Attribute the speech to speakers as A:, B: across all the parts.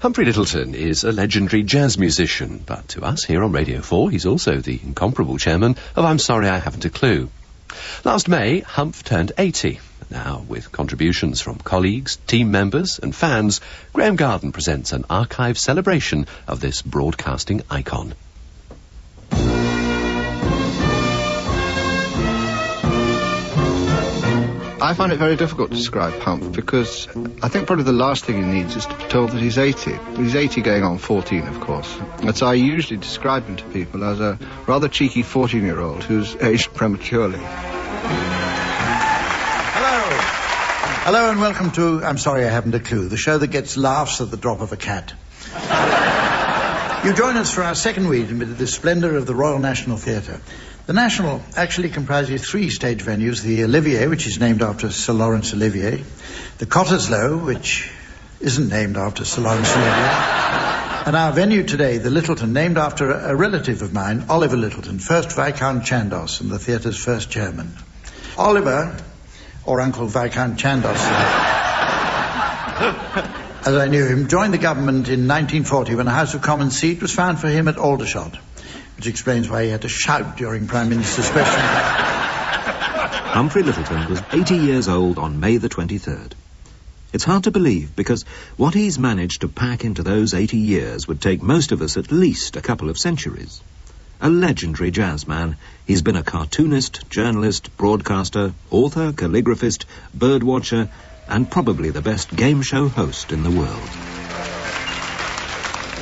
A: Humphrey Lyttelton is a legendary jazz musician, but to us here on Radio 4, he's also the incomparable chairman of I'm Sorry I Haven't a Clue. Last May, Humph turned 80. Now, with contributions from colleagues, team members and fans, Graham Garden presents an archive celebration of this broadcasting icon.
B: I find it very difficult to describe Humph because I think probably the last thing he needs is to be told that he's 80. He's 80 going on 14, of course. And so I usually describe him to people as a rather cheeky 14-year-old who's aged prematurely.
C: Hello and welcome to I'm Sorry I Haven't a Clue, the show that gets laughs at the drop of a cat. You join us for our second week amid the splendour of the Royal National Theatre. The National actually comprises 3 stage venues: the Olivier, which is named after Sir Laurence Olivier; the Cottesloe, which isn't named after Sir Laurence Olivier; and our venue today, the Lyttelton, named after a relative of mine, Oliver Lyttelton, 1st Viscount Chandos and the theatre's first chairman. Oliver, or Uncle Viscount Chandos, as I knew him, joined the government in 1940 when a House of Commons seat was found for him at Aldershot, which explains why he had to shout during Prime Minister's question.
D: Humphrey Lyttelton was 80 years old on May the 23rd. It's hard to believe because what he's managed to pack into those 80 years would take most of us at least a couple of centuries. A legendary jazz man, he's been a cartoonist, journalist, broadcaster, author, calligraphist, birdwatcher, and probably the best game show host in the world.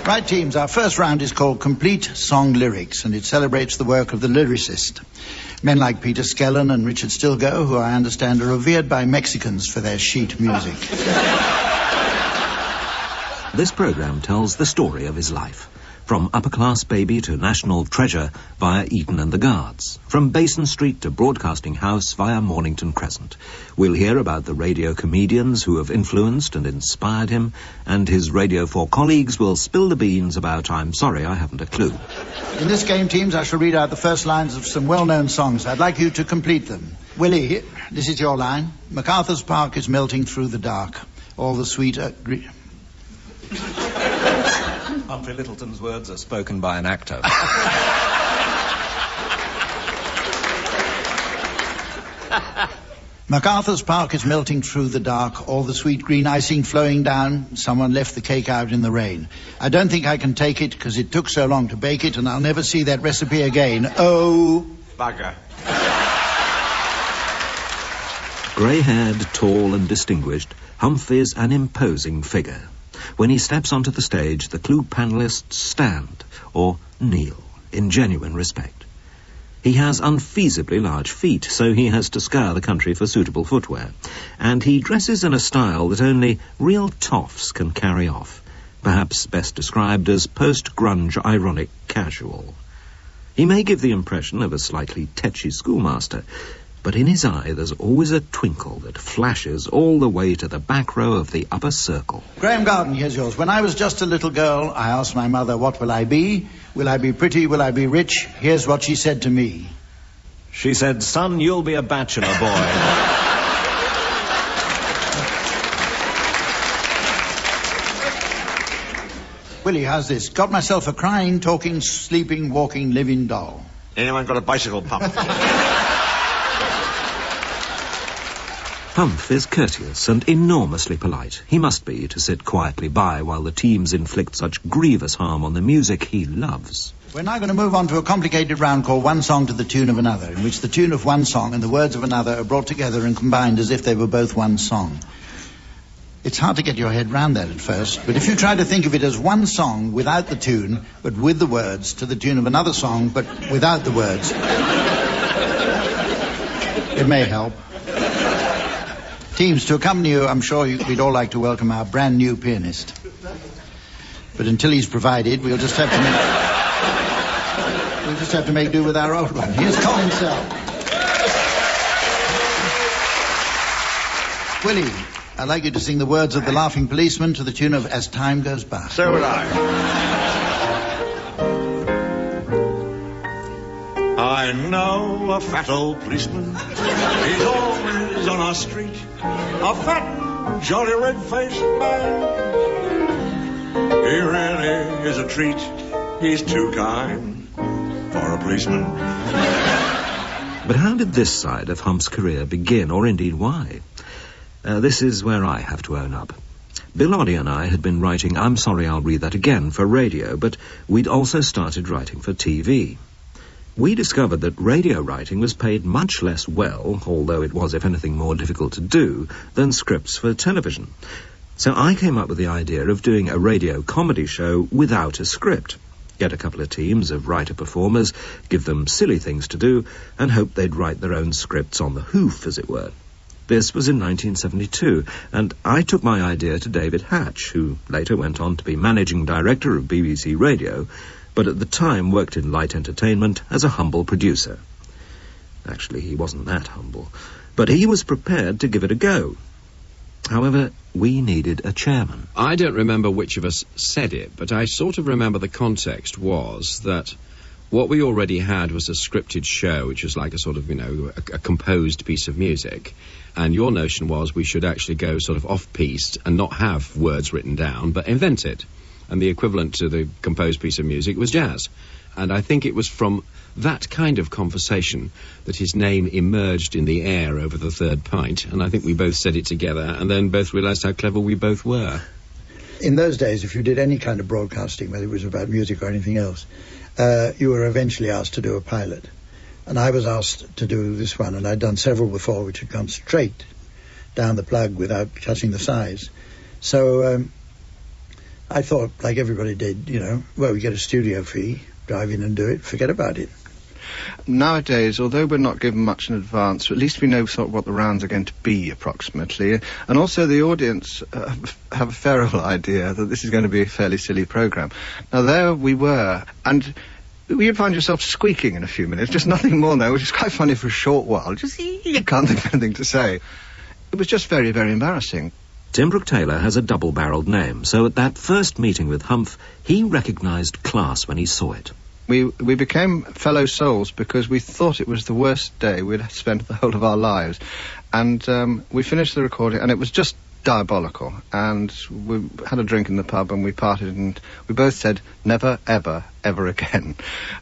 C: Right, teams, our first round is called Complete Song Lyrics, and it celebrates the work of the lyricist. Men like Peter Skellern and Richard Stilgoe, who I understand are revered by Mexicans for their sheet music.
D: This programme tells the story of his life. From upper-class baby to national treasure via Eton and the Guards. From Basin Street to Broadcasting House via Mornington Crescent. We'll hear about the radio comedians who have influenced and inspired him, and his Radio 4 colleagues will spill the beans about I'm Sorry I Haven't a Clue.
C: In this game, teams, I shall read out the first lines of some well-known songs. I'd like you to complete them. Willie, this is your line. MacArthur's Park is melting through the dark. All the sweet...
E: Humphrey Lyttelton's words are spoken by an actor.
C: MacArthur's Park is melting through the dark, all the sweet green icing flowing down. Someone left the cake out in the rain. I don't think I can take it because it took so long to bake it, and I'll never see that recipe again. Oh,
E: bugger.
D: Grey-haired, tall and distinguished, Humph is an imposing figure. When he steps onto the stage, the Clue panellists stand, or kneel, in genuine respect. He has unfeasibly large feet, so he has to scour the country for suitable footwear. And he dresses in a style that only real toffs can carry off, perhaps best described as post-grunge ironic casual. He may give the impression of a slightly tetchy schoolmaster, but in his eye there's always a twinkle that flashes all the way to the back row of the upper circle.
C: Graham Garden, here's yours. When I was just a little girl, I asked my mother, what will I be? Will I be pretty? Will I be rich? Here's what she said to me.
E: She said, son, you'll be a bachelor boy.
C: Willie, how's this? Got myself a crying, talking, sleeping, walking, living doll.
F: Anyone got a bicycle pump?
D: Humph is courteous and enormously polite. He must be, to sit quietly by while the teams inflict such grievous harm on the music he loves.
C: We're now going to move on to a complicated round called One Song to the Tune of Another, in which the tune of one song and the words of another are brought together and combined as if they were both one song. It's hard to get your head round that at first, but if you try to think of it as one song without the tune, but with the words, to the tune of another song, but without the words, it may help. Teams, to accompany you, I'm sure we'd all like to welcome our brand new pianist. But until he's provided, we'll just have to make do with our old one. Here's Colin Sell. Willie, I'd like you to sing the words of The Laughing Policeman to the tune of As Time Goes By.
F: So would I. I know a fat old policeman. He's always on our street. A fat, jolly red-faced man. is a treat. He's too kind for a policeman.
D: But how did this side of Humph's career begin, or indeed why? This is where I have to own up. Bill Oddie and I had been writing I'm Sorry I'll Read That Again for radio, but we'd also started writing for TV. We discovered that radio writing was paid much less well, although it was, if anything, more difficult to do, than scripts for television. So I came up with the idea of doing a radio comedy show without a script. Get a couple of teams of writer-performers, give them silly things to do, and hope they'd write their own scripts on the hoof, as it were. This was in 1972, and I took my idea to David Hatch, who later went on to be managing director of BBC Radio, but at the time worked in light entertainment as a humble producer. Actually, he wasn't that humble, but he was prepared to give it a go. However, we needed a chairman.
G: I don't remember which of us said it, but I sort of remember the context was that what we already had was a scripted show, which was like a sort of, a composed piece of music. And your notion was we should actually go sort of off-piste and not have words written down, but invent it. And the equivalent to the composed piece of music was jazz. And I think it was from that kind of conversation that his name emerged in the air over the third pint, and I think we both said it together, and then both realised how clever we both were.
C: In those days, if you did any kind of broadcasting, whether it was about music or anything else, you were eventually asked to do a pilot. And I was asked to do this one, and I'd done several before which had gone straight down the plug without touching the sides. So I thought, like everybody did, we get a studio fee, drive in and do it, forget about it.
B: Nowadays, although we're not given much in advance, at least we know sort of what the rounds are going to be approximately, and also the audience have a fair old idea that this is going to be a fairly silly programme. Now there we were, and you'd find yourself squeaking in a few minutes, just nothing more now, which is quite funny for a short while. Just, you can't think of anything to say. It was just very, very embarrassing.
D: Tim Brooke-Taylor has a double-barrelled name, so at that first meeting with Humph, he recognised class when he saw it.
B: We became fellow souls because we thought it was the worst day we'd spent the whole of our lives. And we finished the recording, and it was just diabolical. And we had a drink in the pub, and we parted, and we both said, never, ever, ever again.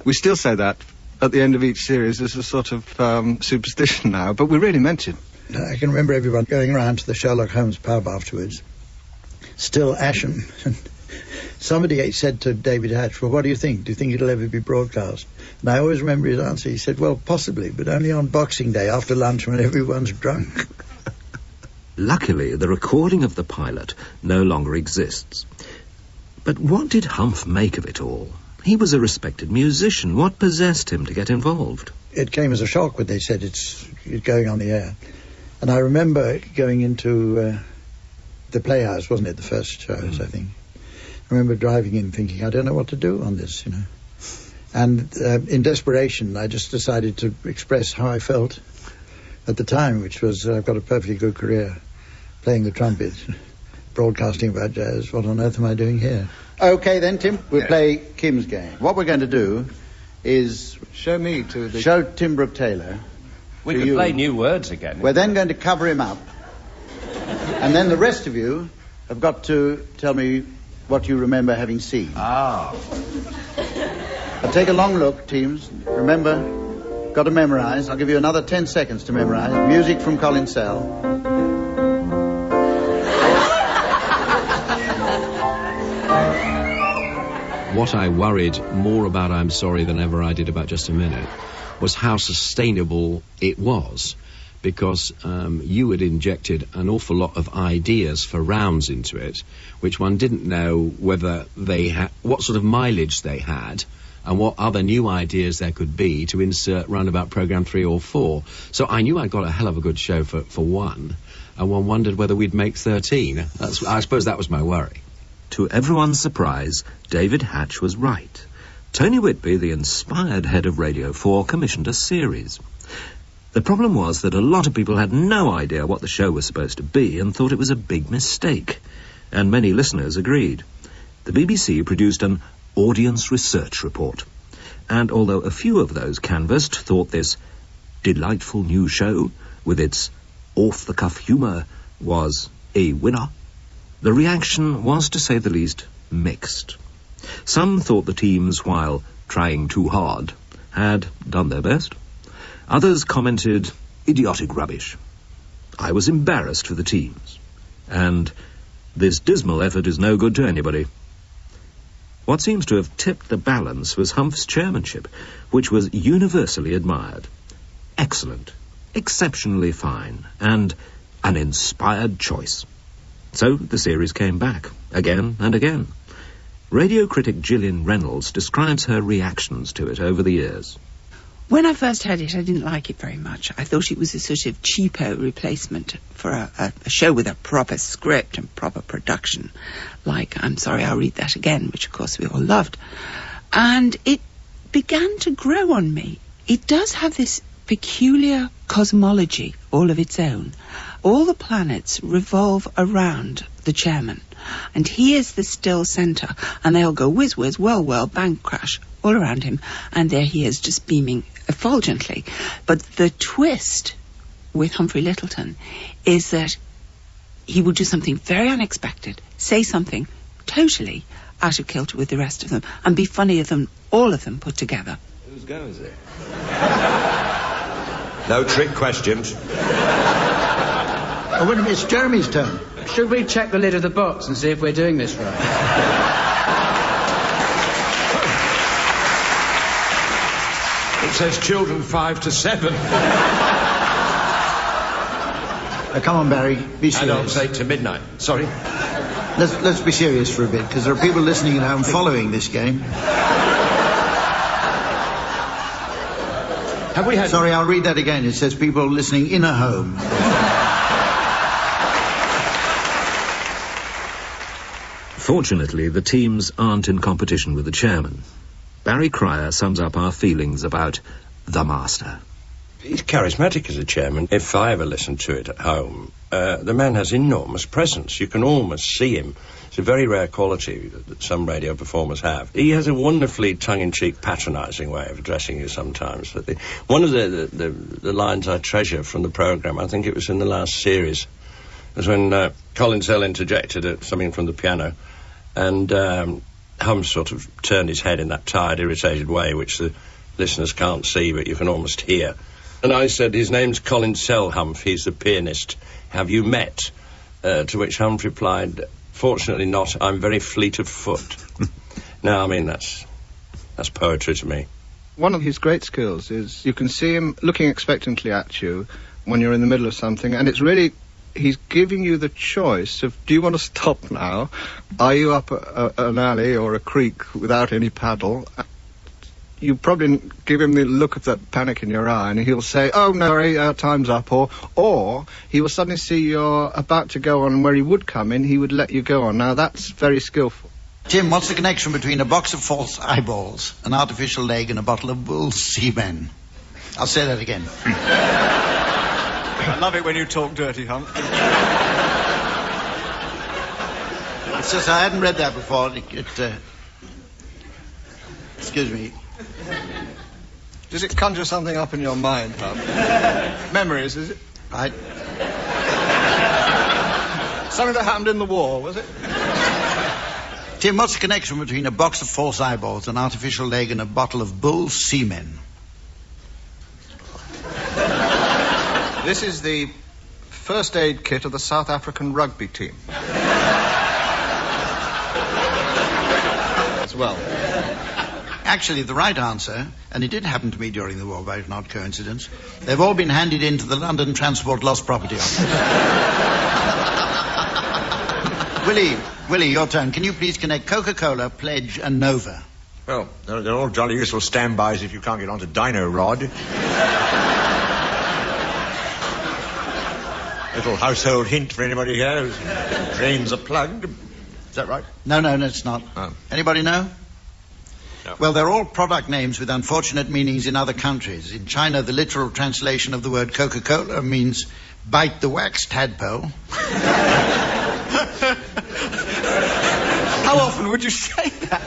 B: We still say that at the end of each series as a sort of superstition now, but we really meant it.
C: I can remember everyone going around to the Sherlock Holmes pub afterwards, still ashen. Somebody said to David Hatch, well, what do you think? Do you think it'll ever be broadcast? And I always remember his answer. He said, well, possibly, but only on Boxing Day after lunch when everyone's drunk.
D: Luckily, the recording of the pilot no longer exists. But what did Humph make of it all? He was a respected musician. What possessed him to get involved?
C: It came as a shock when they said it's going on the air. And I remember going into the Playhouse, wasn't it, the first shows, I think. I remember driving in thinking, I don't know what to do on this, And in desperation, I just decided to express how I felt at the time, which was I've got a perfectly good career playing the trumpet, broadcasting about jazz. What on earth am I doing here? OK, then, Tim, we'll play Kim's game. What we're going to do is show Tim Brooke-Taylor.
H: We could play new words again.
C: We're then going to cover him up. And then the rest of you have got to tell me what you remember having seen.
H: Ah.
C: Now take a long look, teams. Remember, got to memorise. I'll give you another 10 seconds to memorise. Music from Colin Sell.
G: What I worried more about I'm Sorry than ever I did about Just a Minute was how sustainable it was, because you had injected an awful lot of ideas for rounds into it, which one didn't know whether they had, what sort of mileage they had, and what other new ideas there could be to insert round about programme 3 or 4. So I knew I'd got a hell of a good show for one, and one wondered whether we'd make 13. I suppose that was my worry.
D: To everyone's surprise, David Hatch was right. Tony Whitby, the inspired head of Radio 4, commissioned a series. The problem was that a lot of people had no idea what the show was supposed to be and thought it was a big mistake. And many listeners agreed. The BBC produced an audience research report. And although a few of those canvassed thought this delightful new show, with its off-the-cuff humour, was a winner, the reaction was, to say the least, mixed. Some thought the teams, while trying too hard, had done their best. Others commented, idiotic rubbish. I was embarrassed for the teams, and this dismal effort is no good to anybody. What seems to have tipped the balance was Humph's chairmanship, which was universally admired. Excellent, exceptionally fine, and an inspired choice. So the series came back, again and again. Radio critic Gillian Reynolds describes her reactions to it over the years.
I: When I first heard it, I didn't like it very much. I thought it was a sort of cheapo replacement for a show with a proper script and proper production, like I'm Sorry, I'll Read That Again, which of course we all loved. And it began to grow on me. It does have this peculiar cosmology all of its own. All the planets revolve around the chairman, and he is the still centre, and they all go whiz, whiz, whirl, whirl, bang, crash, all around him, and there he is just beaming effulgently. But the twist with Humphrey Lyttelton is that he will do something very unexpected, say something totally out of kilter with the rest of them, and be funnier than all of them put together.
H: Whose go is it? No trick questions.
C: Oh, wait a minute, it's Jeremy's turn.
J: Should we check the lid of the box and see if we're doing this right?
F: It says children 5 to 7.
C: Come on, Barry, be serious.
H: Adults 8 to midnight. Sorry.
C: Let's be serious for a bit, because there are people listening at home following this game.
H: Have we had...
C: Sorry, I'll read that again. It says people listening in a home.
D: Fortunately, the teams aren't in competition with the chairman. Barry Cryer sums up our feelings about the master.
E: He's charismatic as a chairman. If I ever listen to it at home, the man has enormous presence. You can almost see him. It's a very rare quality that some radio performers have. He has a wonderfully tongue-in-cheek, patronising way of addressing you sometimes. One of the lines I treasure from the programme, I think it was in the last series, was when Colin Zell interjected something from the piano, and Humph sort of turned his head in that tired, irritated way, which the listeners can't see, but you can almost hear. And I said, his name's Colin Zell, Humph, he's the pianist. Have you met? To which Humph replied, fortunately not, I'm very fleet of foot. Now, I mean, that's poetry to me.
B: One of his great skills is you can see him looking expectantly at you when you're in the middle of something, and it's really... he's giving you the choice of, do you want to stop now? Are you up an alley or a creek without any paddle? You probably give him the look of that panic in your eye, and he'll say, oh, no, sorry, time's up. Or he will suddenly see you're about to go on where he would come in, he would let you go on. Now, that's very skillful.
C: Jim, what's the connection between a box of false eyeballs, an artificial leg, and a bottle of bull semen? I'll say that again.
F: I love it when you talk dirty, Humph.
C: It's just I hadn't read that before. Excuse me.
B: Does it conjure something up in your mind, Humph? Memories, is it? Something that happened in the war, was it?
C: Tim, what's the connection between a box of false eyeballs, an artificial leg, and a bottle of bull semen?
B: This is the first aid kit of the South African rugby team. As well.
C: Actually, the right answer, and it did happen to me during the war, but it's not coincidence, they've all been handed in to the London Transport Lost Property Office. Willie, your turn. Can you please connect Coca-Cola, Pledge, and Nova?
F: Well, they're all jolly useful standbys if you can't get onto Dino Rod. Little household hint for anybody here whose drains are plugged. Is that right?
C: No, it's not.
F: Oh.
C: Anybody know?
F: No.
C: Well, they're all product names with unfortunate meanings in other countries. In China, the literal translation of the word Coca-Cola means bite the wax tadpole.
B: How often would you say that?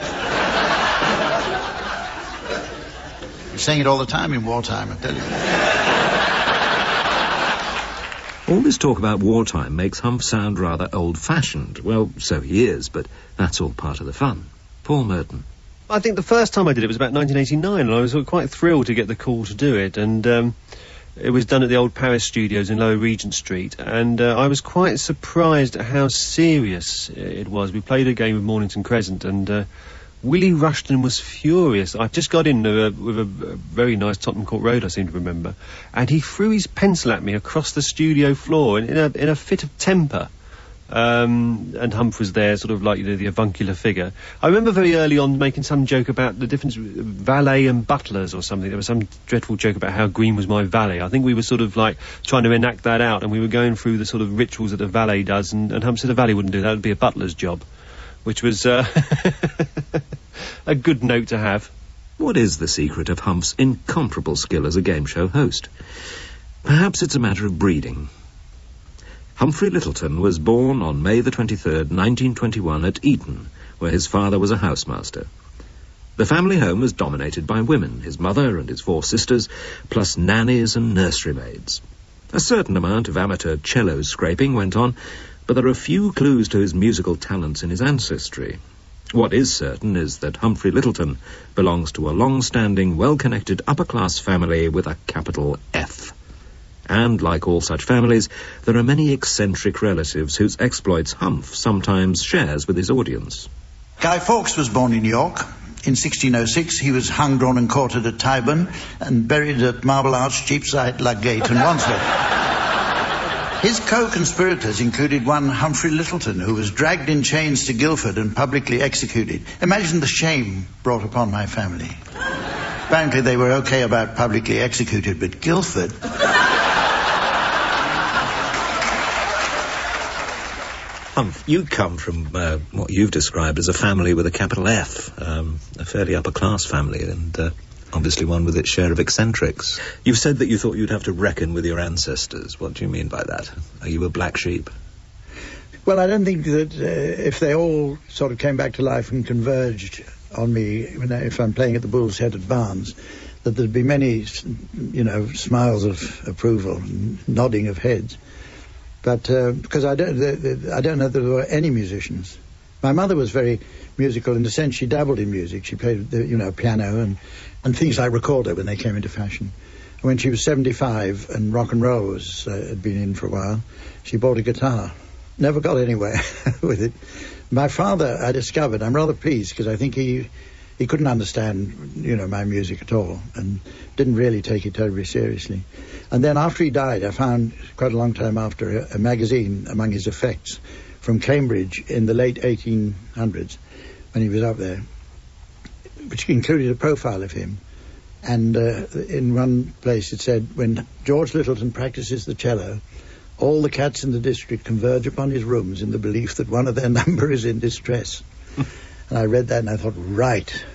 C: You're saying it all the time in wartime, I tell you.
D: All this talk about wartime makes Humph sound rather old-fashioned. Well, so he is, but that's all part of the fun. Paul Merton.
K: I think the first time I did it was about 1989, and I was quite thrilled to get the call to do it, and it was done at the old Paris studios in Lower Regent Street, and I was quite surprised at how serious it was. We played a game of Mornington Crescent, and Willie Rushton was furious. I just got in with a very nice Tottenham Court Road, I seem to remember, and he threw his pencil at me across the studio floor in a fit of temper. And Humph was there, sort of like, you know, the avuncular figure. I remember very early on making some joke about the difference between valet and butlers or something. There was some dreadful joke about how green was my valet. I think we were sort of like trying to enact that out, and we were going through the sort of rituals that a valet does, and Humph said a valet wouldn't do that, it would be a butler's job, which was a good note to have.
D: What is the secret of Humph's incomparable skill as a game show host? Perhaps it's a matter of breeding. Humphrey Lyttelton was born on May the 23rd, 1921 at Eton, where his father was a housemaster. The family home was dominated by women, his mother and his 4 sisters, plus nannies and nursery maids. A certain amount of amateur cello scraping went on, but there are few clues to his musical talents in his ancestry. What is certain is that Humphrey Lyttelton belongs to a long-standing, well-connected upper-class family with a capital F. And, like all such families, there are many eccentric relatives whose exploits Humph sometimes shares with his audience.
C: Guy Fawkes was born in York. In 1606, he was hung, drawn and quartered at Tyburn and buried at Marble Arch, Cheapside, Ludgate and Wandsworth. His co-conspirators included one Humphrey Lyttelton, who was dragged in chains to Guildford and publicly executed. Imagine the shame brought upon my family. Apparently they were okay about publicly executed, but Guildford...
D: Humph, you come from what you've described as a family with a capital F, a fairly upper-class family, and obviously one with its share of eccentrics. You've said that you thought you'd have to reckon with your ancestors. What do you mean by that? Are you a black sheep?
C: Well, I don't think that if they all sort of came back to life and converged on me if I'm playing at the Bull's Head at Barnes, that there'd be many, smiles of approval and nodding of heads. But because I don't know that there were any musicians. My mother was very musical in the sense she dabbled in music. She played, piano and things like recorder when they came into fashion. And when she was 75 and rock and roll had been in for a while, she bought a guitar. Never got anywhere with it. My father, I discovered, I'm rather pleased because I think he couldn't understand, my music at all and didn't really take it terribly seriously. And then after he died, I found, quite a long time after, a magazine among his effects from Cambridge in the late 1800s, when he was up there, which included a profile of him. And in one place it said, when George Lyttelton practices the cello, all the cats in the district converge upon his rooms in the belief that one of their number is in distress. And I read that and I thought, right.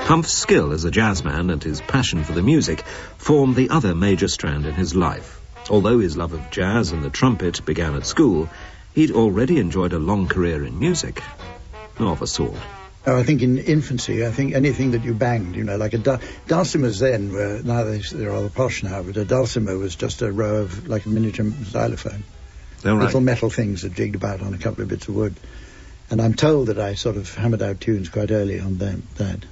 D: Humph's skill as a jazzman and his passion for the music formed the other major strand in his life. Although his love of jazz and the trumpet began at school, he'd already enjoyed a long career in music. Of a sort.
C: I think in infancy, anything that you banged, like dulcimers then were, now they're all posh now, but a dulcimer was just a row of, like a miniature xylophone.
D: Oh, right.
C: Little metal things that jigged about on a couple of bits of wood. And I'm told that I sort of hammered out tunes quite early on that.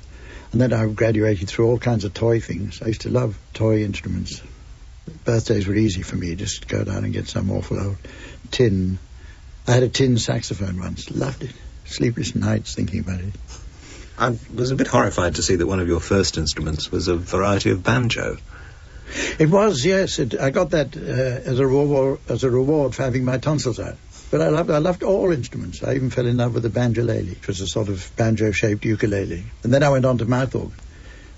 C: And then I graduated through all kinds of toy things. I used to love toy instruments. Birthdays were easy for me, just go down and get some awful old tin. I had a tin saxophone once, loved it. Sleepless nights thinking about it.
D: I was a bit horrified to see that one of your first instruments was a variety of banjo.
C: It was, yes. I got that as a reward for having my tonsils out. But I loved all instruments. I even fell in love with the banjolele, which was a sort of banjo-shaped ukulele. And then I went on to mouth organ.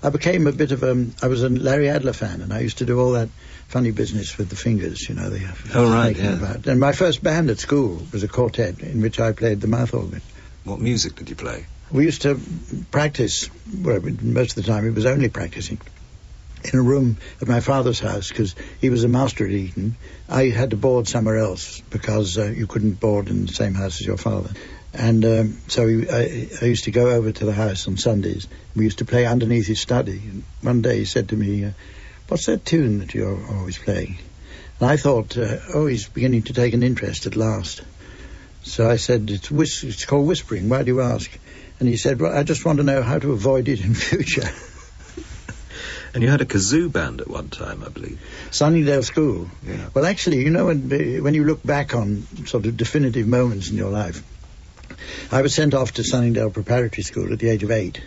C: I became a bit of I was a Larry Adler fan, and I used to do all that funny business with the fingers,
D: Oh, right, yeah.
C: About. And my first band at school was a quartet in which I played the mouth organ.
D: What music did you play?
C: We used to practice, well, most of the time it was only practicing, in a room at my father's house, because he was a master at Eton. I had to board somewhere else, because you couldn't board in the same house as your father. And so I used to go over to the house on Sundays. We used to play underneath his study. And one day he said to me, "What's that tune that you're always playing?" And I thought, he's beginning to take an interest at last. So I said, it's called whispering. Why do you ask? And he said, "Well, I just want to know how to avoid it in future."
D: And you had a kazoo band at one time, I believe.
C: Sunningdale School.
D: Yeah.
C: Well, actually, you know, when you look back on sort of definitive moments in your life, I was sent off to Sunningdale Preparatory School at the age of 8.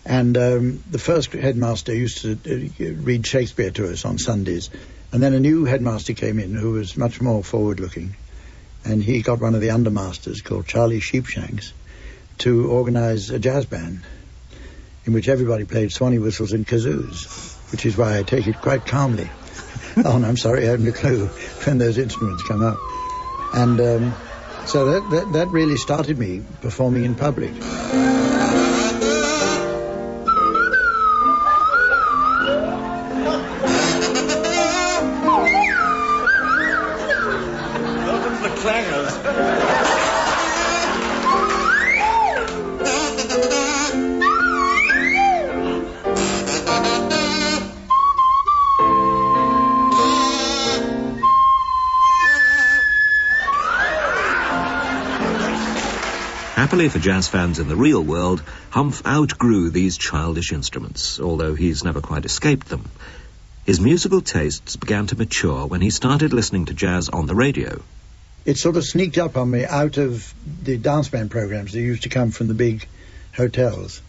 C: And the first headmaster used to read Shakespeare to us on Sundays. And then a new headmaster came in who was much more forward-looking. And he got one of the undermasters, called Charlie Sheepshanks, to organise a jazz band in which everybody played swanee whistles and kazoos, which is why I take it quite calmly. Oh, and I'm sorry, I haven't a clue when those instruments come up. And so that really started me performing in public.
F: Welcome to the Clangers.
D: Happily for jazz fans in the real world, Humph outgrew these childish instruments, although he's never quite escaped them. His musical tastes began to mature when he started listening to jazz on the radio.
C: It sort of sneaked up on me out of the dance band programs that used to come from the big hotels.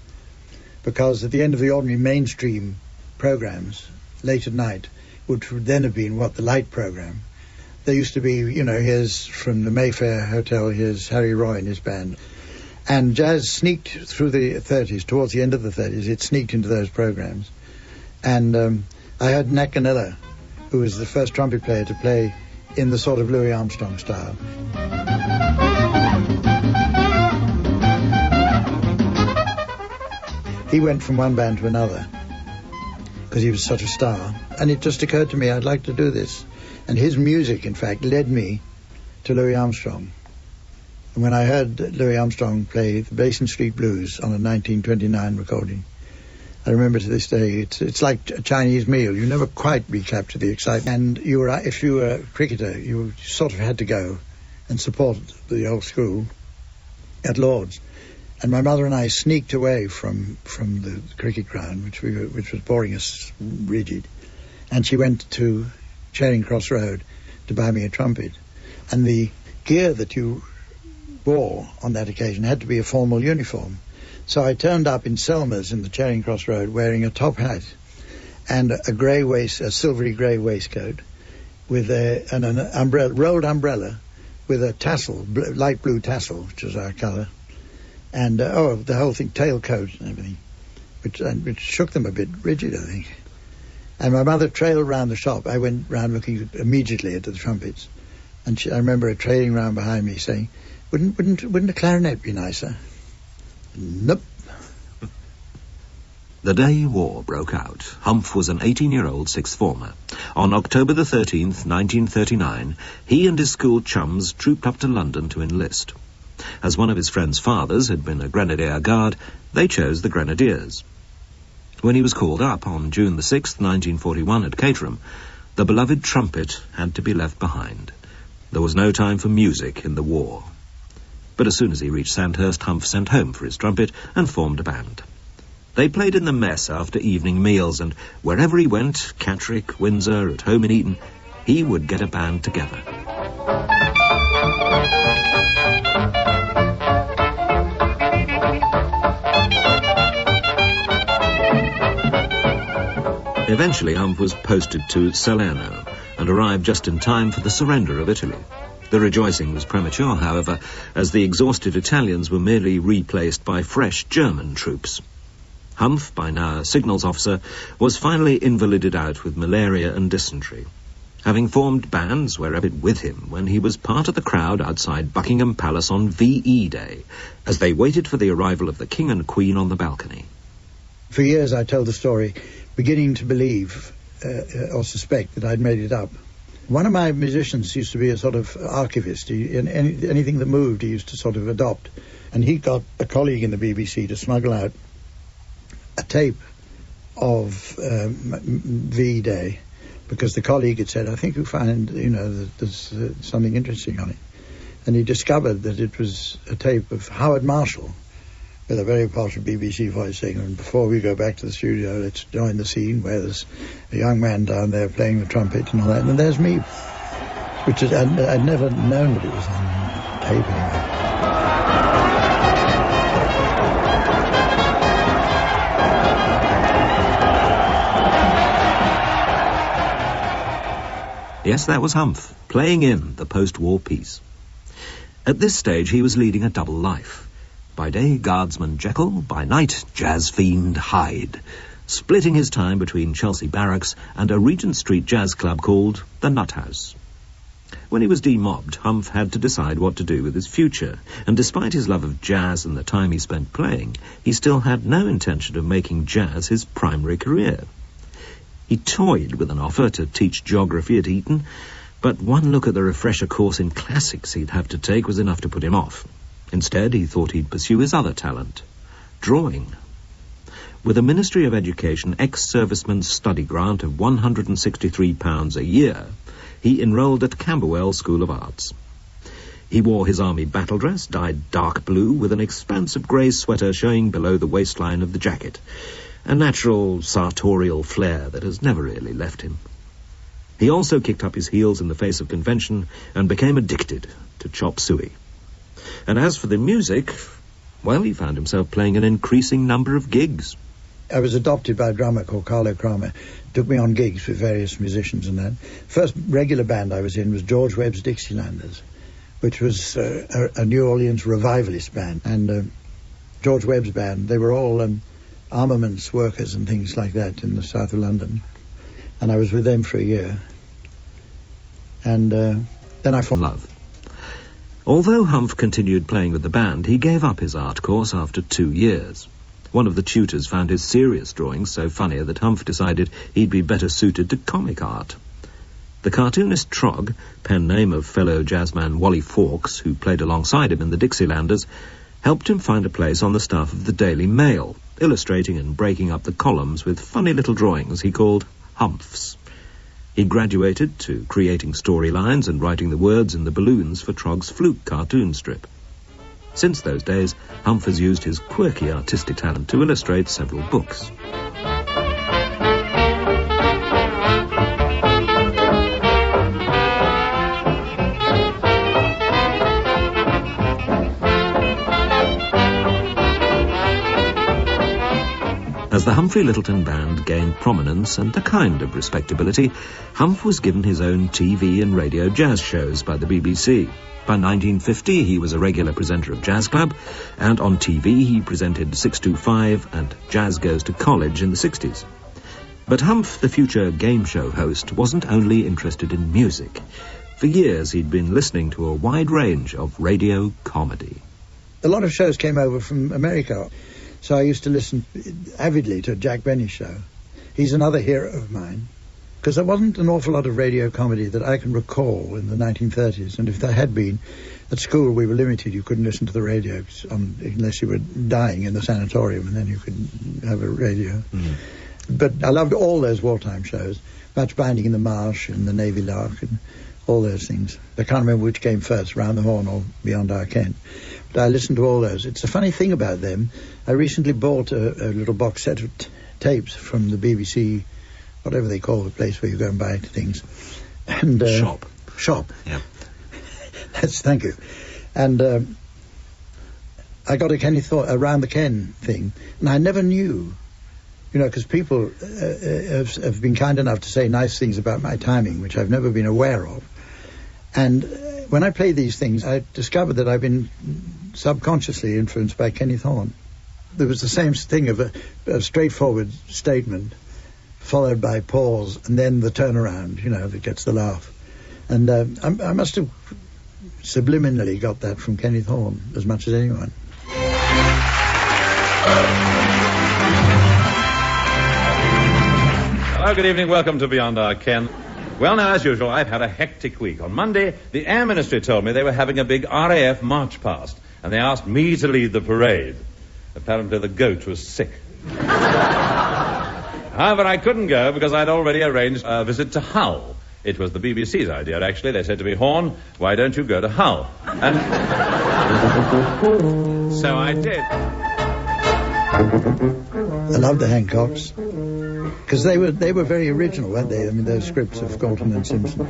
C: Because at the end of the ordinary mainstream programs, late at night, which would then have been, the light program, there used to be, here's from the Mayfair Hotel, here's Harry Roy and his band. And jazz sneaked through the 30s, towards the end of the 30s, it sneaked into those programs. And I heard Nat Ganella, who was the first trumpet player to play in the sort of Louis Armstrong style. He went from one band to another because he was such a star. And it just occurred to me I'd like to do this. And his music, in fact, led me to Louis Armstrong. And when I heard Louis Armstrong play the Basin Street Blues on a 1929 recording, I remember to this day, it's like a Chinese meal. You never quite recapture the excitement. And if you were a cricketer, you sort of had to go and support the old school at Lord's. And my mother and I sneaked away from the cricket ground, which was boring us rigid. And she went to Charing Cross Road to buy me a trumpet. And the gear that you wore on that occasion had to be a formal uniform. So I turned up in Selma's in the Charing Cross Road wearing a top hat and a silvery grey waistcoat with an umbrella, rolled umbrella with a tassel, light blue tassel, which was our colour, and the whole thing, tailcoat and everything, which shook them a bit rigid, I think. And my mother trailed round the shop. I went round looking immediately at the trumpets, and I remember her trailing round behind me saying, "Wouldn't a clarinet be nicer?" Nope.
D: The day war broke out. Humph was an 18-year-old sixth former. On October the 13th, 1939, he and his school chums trooped up to London to enlist. As one of his friend's fathers had been a Grenadier Guard, they chose the Grenadiers. When he was called up on June the 6th, 1941 at Caterham, the beloved trumpet had to be left behind. There was no time for music in the war. But as soon as he reached Sandhurst, Humph sent home for his trumpet and formed a band. They played in the mess after evening meals, and wherever he went, Catterick, Windsor, at home in Eton, he would get a band together. Eventually, Humph was posted to Salerno and arrived just in time for the surrender of Italy. The rejoicing was premature, however, as the exhausted Italians were merely replaced by fresh German troops. Humph, by now a signals officer, was finally invalided out with malaria and dysentery, having formed bands wherever with him when he was part of the crowd outside Buckingham Palace on VE Day, as they waited for the arrival of the King and Queen on the balcony.
C: For years I told the story, beginning to believe or suspect that I'd made it up. One of my musicians used to be a sort of archivist. Anything that moved, he used to sort of adopt. And he got a colleague in the BBC to smuggle out a tape of V-Day, because the colleague had said, I think you'll find, that there's something interesting on it. And he discovered that it was a tape of Howard Marshall with a very posh BBC voice saying, and before we go back to the studio, let's join the scene where there's a young man down there playing the trumpet and all that. And there's me, which is, I'd never known that it was on tape anyway.
D: Yes, that was Humph, playing in the post-war piece. At this stage, he was leading a double life. By day, guardsman Jekyll, by night, jazz fiend Hyde, splitting his time between Chelsea Barracks and a Regent Street jazz club called the Nut House. When he was demobbed, Humph had to decide what to do with his future, and despite his love of jazz and the time he spent playing, he still had no intention of making jazz his primary career. He toyed with an offer to teach geography at Eton, but one look at the refresher course in classics he'd have to take was enough to put him off. Instead, he thought he'd pursue his other talent, drawing. With a Ministry of Education ex-serviceman's study grant of £163 a year, he enrolled at Camberwell School of Arts. He wore his army battle dress, dyed dark blue, with an expansive grey sweater showing below the waistline of the jacket, a natural sartorial flair that has never really left him. He also kicked up his heels in the face of convention and became addicted to chop suey. And as for the music, well, he found himself playing an increasing number of gigs.
C: I was adopted by a drummer called Carlo Kramer. Took me on gigs with various musicians and that. First regular band I was in was George Webb's Dixielanders, which was a New Orleans revivalist band. And George Webb's band, they were all armaments workers and things like that in the south of London. And I was with them for a year. And then I fell in love.
D: Although Humph continued playing with the band, he gave up his art course after 2 years. One of the tutors found his serious drawings so funny that Humph decided he'd be better suited to comic art. The cartoonist Trog, pen name of fellow jazzman Wally Fawkes, who played alongside him in the Dixielanders, helped him find a place on the staff of the Daily Mail, illustrating and breaking up the columns with funny little drawings he called Humphs. He graduated to creating storylines and writing the words in the balloons for Trog's Fluke cartoon strip. Since those days, Humph has used his quirky artistic talent to illustrate several books. As the Humphrey Lyttelton Band gained prominence and a kind of respectability, Humph was given his own TV and radio jazz shows by the BBC. By 1950, he was a regular presenter of Jazz Club, and on TV he presented 625 and Jazz Goes to College in the 60s. But Humph, the future game show host, wasn't only interested in music. For years he'd been listening to a wide range of radio comedy.
C: A lot of shows came over from America. So I used to listen avidly to Jack Benny's show. He's another hero of mine, because there wasn't an awful lot of radio comedy that I can recall in the 1930s, and if there had been, at school we were limited. You couldn't listen to the radio unless you were dying in the sanatorium, and then you could have a radio. Mm. But I loved all those wartime shows, Match Binding in the Marsh and the Navy Lark and all those things. I can't remember which came first, Round the Horn or Beyond Our Ken. But I listened to all those. It's a funny thing about them. I recently bought a little box set of tapes from the BBC, whatever they call the place where you go and buy things. And Shop.
D: Yeah.
C: Thank you. And I got a Round the Ken thing, and I never knew, because people have been kind enough to say nice things about my timing, which I've never been aware of. And when I play these things, I discovered that I've been subconsciously influenced by Kenny Thorne. There was the same thing of a straightforward statement followed by pause and then the turnaround, that gets the laugh. And I must have subliminally got that from Kenny Thorne as much as anyone.
L: Hello, good evening. Welcome to Beyond Our Ken. Well, now, as usual, I've had a hectic week. On Monday, the Air Ministry told me they were having a big RAF march past, and they asked me to lead the parade. Apparently the goat was sick. However, I couldn't go because I'd already arranged a visit to Hull. It was the BBC's idea, actually. They said to me, Horn, why don't you go to Hull? And so I did.
C: I love the Hancocks, because they were very original, weren't they? I mean, those scripts of Galton and Simpson.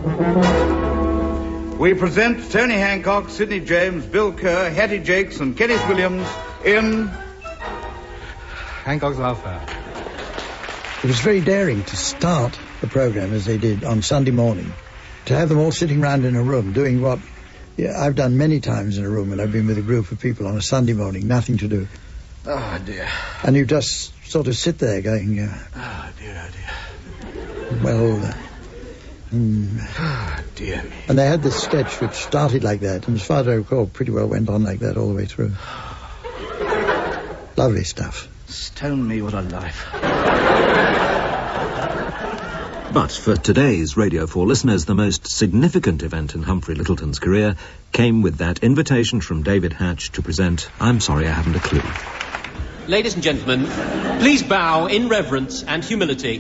M: We present Tony Hancock, Sidney James, Bill Kerr, Hattie Jakes and Kenneth Williams in
N: Hancock's Welfare.
C: It was very daring to start the programme as they did on Sunday morning, to have them all sitting round in a room doing what I've done many times in a room when I've been with a group of people on a Sunday morning, nothing to do.
N: Oh, dear.
C: And you just sort of sit there going,
N: Oh, dear, oh, dear.
C: well...
N: Oh, dear me.
C: And they had this sketch which started like that, and as far as I recall, pretty well went on like that all the way through. Lovely stuff.
N: Stone me, what a life.
D: But for today's Radio 4 listeners, the most significant event in Humphrey Lyttelton's career came with that invitation from David Hatch to present I'm Sorry I Haven't a Clue.
O: Ladies and gentlemen, please bow in reverence and humility.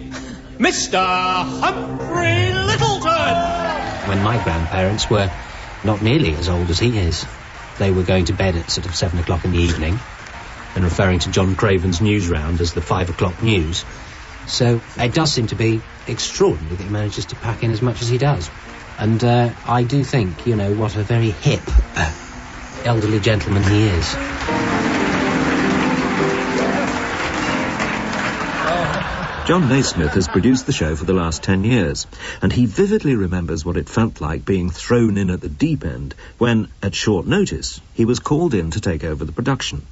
O: Mr. Humphrey Lyttelton!
P: When my grandparents were not nearly as old as he is, they were going to bed at sort of 7 o'clock in the evening and referring to John Craven's news round as the 5 o'clock news. So it does seem to be extraordinary that he manages to pack in as much as he does. And I do think, what a very hip elderly gentleman he is.
D: John Naismith has produced the show for the last 10 years, and he vividly remembers what it felt like being thrown in at the deep end when, at short notice, he was called in to take over the production.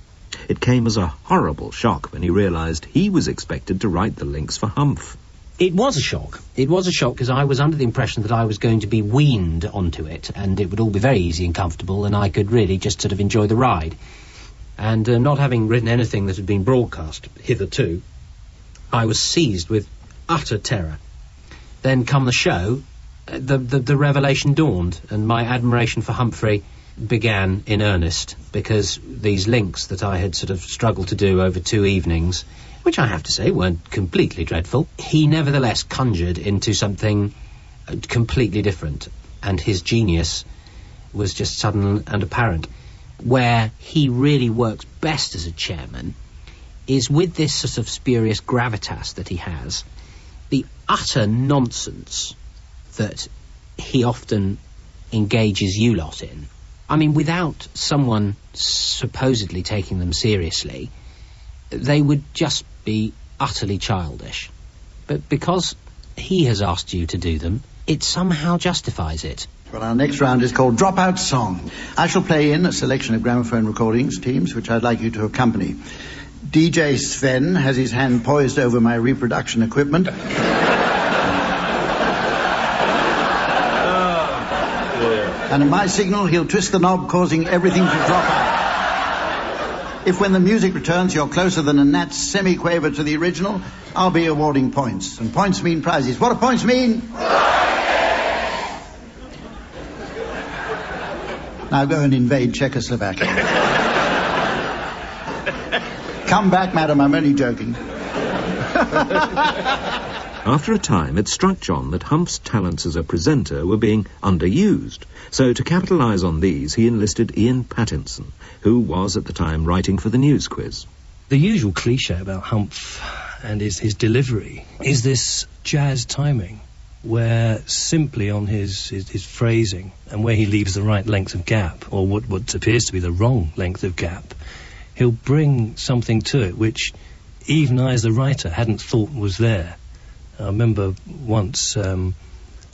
D: It came as a horrible shock when he realised he was expected to write the links for Humph.
P: It was a shock. It was a shock because I was under the impression that I was going to be weaned onto it, and it would all be very easy and comfortable, and I could really just sort of enjoy the ride. And not having written anything that had been broadcast hitherto, I was seized with utter terror. Then come the show, the revelation dawned, and my admiration for Humphrey began in earnest, because these links that I had sort of struggled to do over 2 evenings, which I have to say weren't completely dreadful, he nevertheless conjured into something completely different, and his genius was just sudden and apparent. Where he really works best as a chairman is with this sort of spurious gravitas that he has, the utter nonsense that he often engages you lot in. I mean, without someone supposedly taking them seriously, they would just be utterly childish. But because he has asked you to do them, it somehow justifies it.
C: Well, our next round is called Dropout Song. I shall play in a selection of gramophone recordings, teams, which I'd like you to accompany. DJ Sven has his hand poised over my reproduction equipment. And at my signal, he'll twist the knob, causing everything to drop out. If when the music returns you're closer than a gnat's semi-quaver to the original, I'll be awarding points. And points mean prizes. What do points mean? Now go and invade Czechoslovakia. Come back, madam, I'm only joking.
D: After a time, it struck John that Humph's talents as a presenter were being underused. So to capitalise on these, he enlisted Ian Pattinson, who was at the time writing for the news quiz.
Q: The usual cliché about Humph and his delivery is this jazz timing, where simply on his phrasing and where he leaves the right length of gap, or what appears to be the wrong length of gap, he'll bring something to it which even I, as the writer, hadn't thought was there. I remember once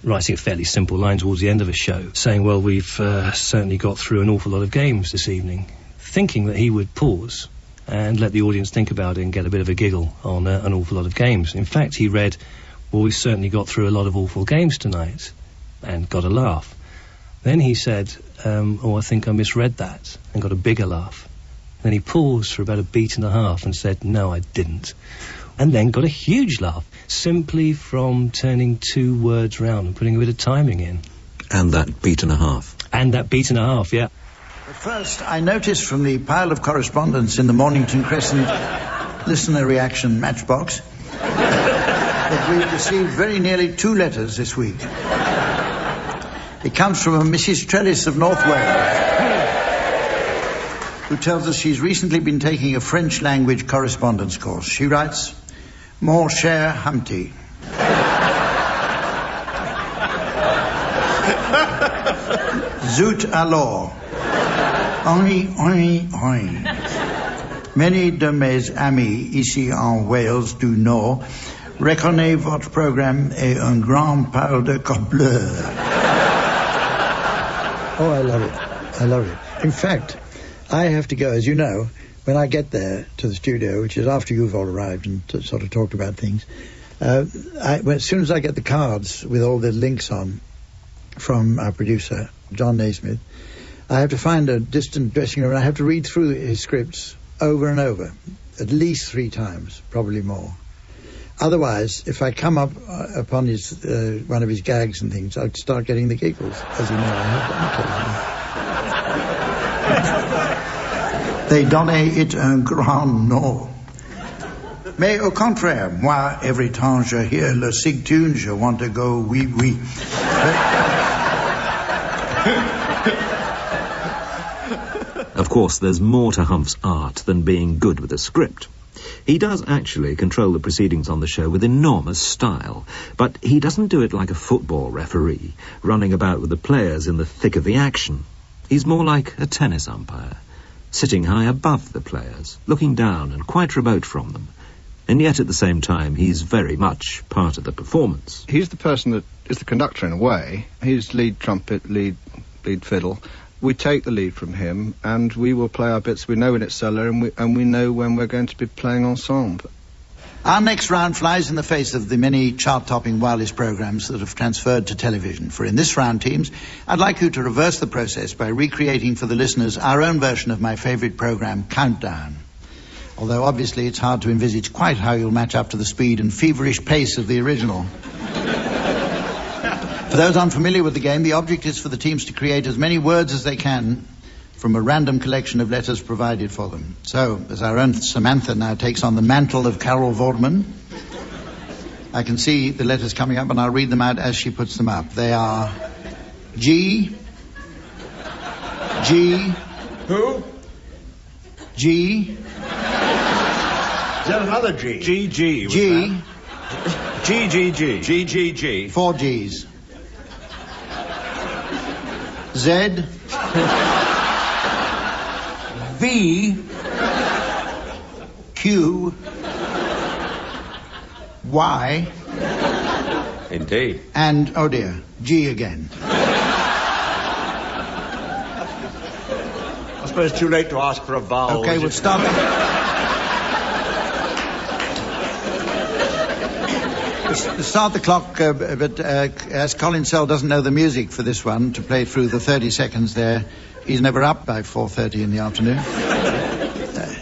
Q: writing a fairly simple line towards the end of a show, saying, well, we've certainly got through an awful lot of games this evening, thinking that he would pause and let the audience think about it and get a bit of a giggle on an awful lot of games. In fact, he read, well, we've certainly got through a lot of awful games tonight, and got a laugh. Then he said, I think I misread that, and got a bigger laugh. Then he paused for about a beat and a half and said, no, I didn't. and then got a huge laugh, simply from turning 2 words round and putting a bit of timing in.
D: And that beat and a half.
Q: And that beat and a half, yeah.
C: But first, I noticed from the pile of correspondence in the Mornington Crescent listener reaction matchbox that we've received very nearly 2 letters this week. It comes from a Mrs. Trellis of North Wales, who tells us she's recently been taking a French language correspondence course. She writes, Mon cher Humpty. Zut alors. Oui. Many de mes amis ici en Wales du Nord reconnaissent votre programme et un grand parle de cobleur.
N: Oh, I love it. I love it. In fact, I have to go, as you know, when I get there to the studio, which is after you've all arrived and sort of talked about things, as soon as I get the cards with all the links on from our producer, John Naismith, I have to find a distant dressing room and I have to read through his scripts over and over, at least 3 times, probably more. Otherwise, if I come up upon his one of his gags and things, I'd start getting the giggles, as you know I have done. They donnaient it un grand nom. Mais au contraire, moi, every time je hear le sig tune, je want to go oui, oui.
D: Of course, there's more to Humph's art than being good with a script. He does actually control the proceedings on the show with enormous style, but he doesn't do it like a football referee, running about with the players in the thick of the action. He's more like a tennis umpire, sitting high above the players, looking down and quite remote from them. And yet at the same time, he's very much part of the performance.
B: He's the person that is the conductor in a way. He's lead trumpet, lead fiddle. We take the lead from him, and we will play our bits. We know when it's solo, and we know when we're going to be playing ensemble.
C: Our next round flies in the face of the many chart-topping wireless programs that have transferred to television. For in this round, teams, I'd like you to reverse the process by recreating for the listeners our own version of my favourite program, Countdown. Although obviously it's hard to envisage quite how you'll match up to the speed and feverish pace of the original. For those unfamiliar with the game, the object is for the teams to create as many words as they can from a random collection of letters provided for them. So, as our own Samantha now takes on the mantle of Carol Vorderman, I can see the letters coming up and I'll read them out as she puts them up. They are G.
H: Who?
C: G.
H: Is that another G?
C: G.
H: G.
C: 4 Gs. Z. V. Q. Y.
H: Indeed.
C: And, oh dear, G again.
H: I suppose it's too late to ask for a vowel.
C: Okay, we'll start. Start the clock, but as Colin Sell doesn't know the music for this one, to play through the 30 seconds there, he's never up by 4:30 in the afternoon.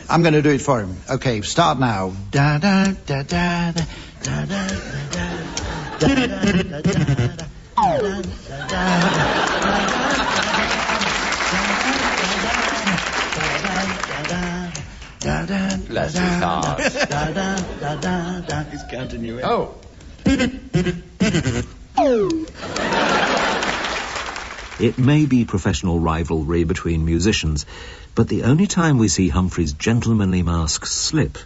C: I'm going to do it for him. Okay, start now. Da da da da da da da da da.
H: Bless his heart.
N: He's counting you in.
H: Oh.
D: It may be professional rivalry between musicians, but the only time we see Humphrey's gentlemanly mask slip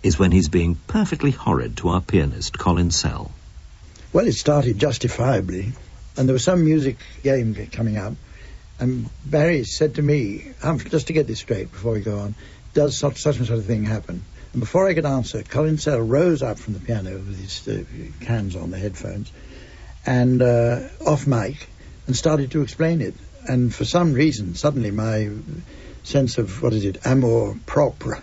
D: is when he's being perfectly horrid to our pianist, Colin Sell.
N: Well, it started justifiably, and there was some music game coming up, and Barry said to me, Humph, just to get this straight before we go on, does such and such a thing happen? And before I could answer, Colin Sell rose up from the piano with his hands on the headphones and off mic and started to explain it. And for some reason, suddenly my sense of, amour propre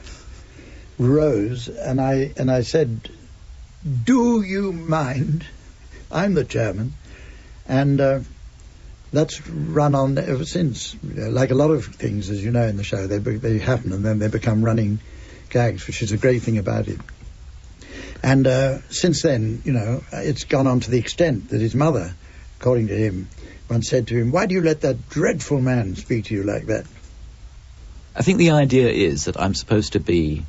N: rose, and I said, do you mind? I'm the chairman. And that's run on ever since. Like a lot of things, as you know, in the show, they happen and then they become running gags, which is a great thing about it. And since then, you know, it's gone on to the extent that his mother, according to him, once said to him, "Why do you let that dreadful man speak to you like that?"
R: I think the idea is that I'm supposed to be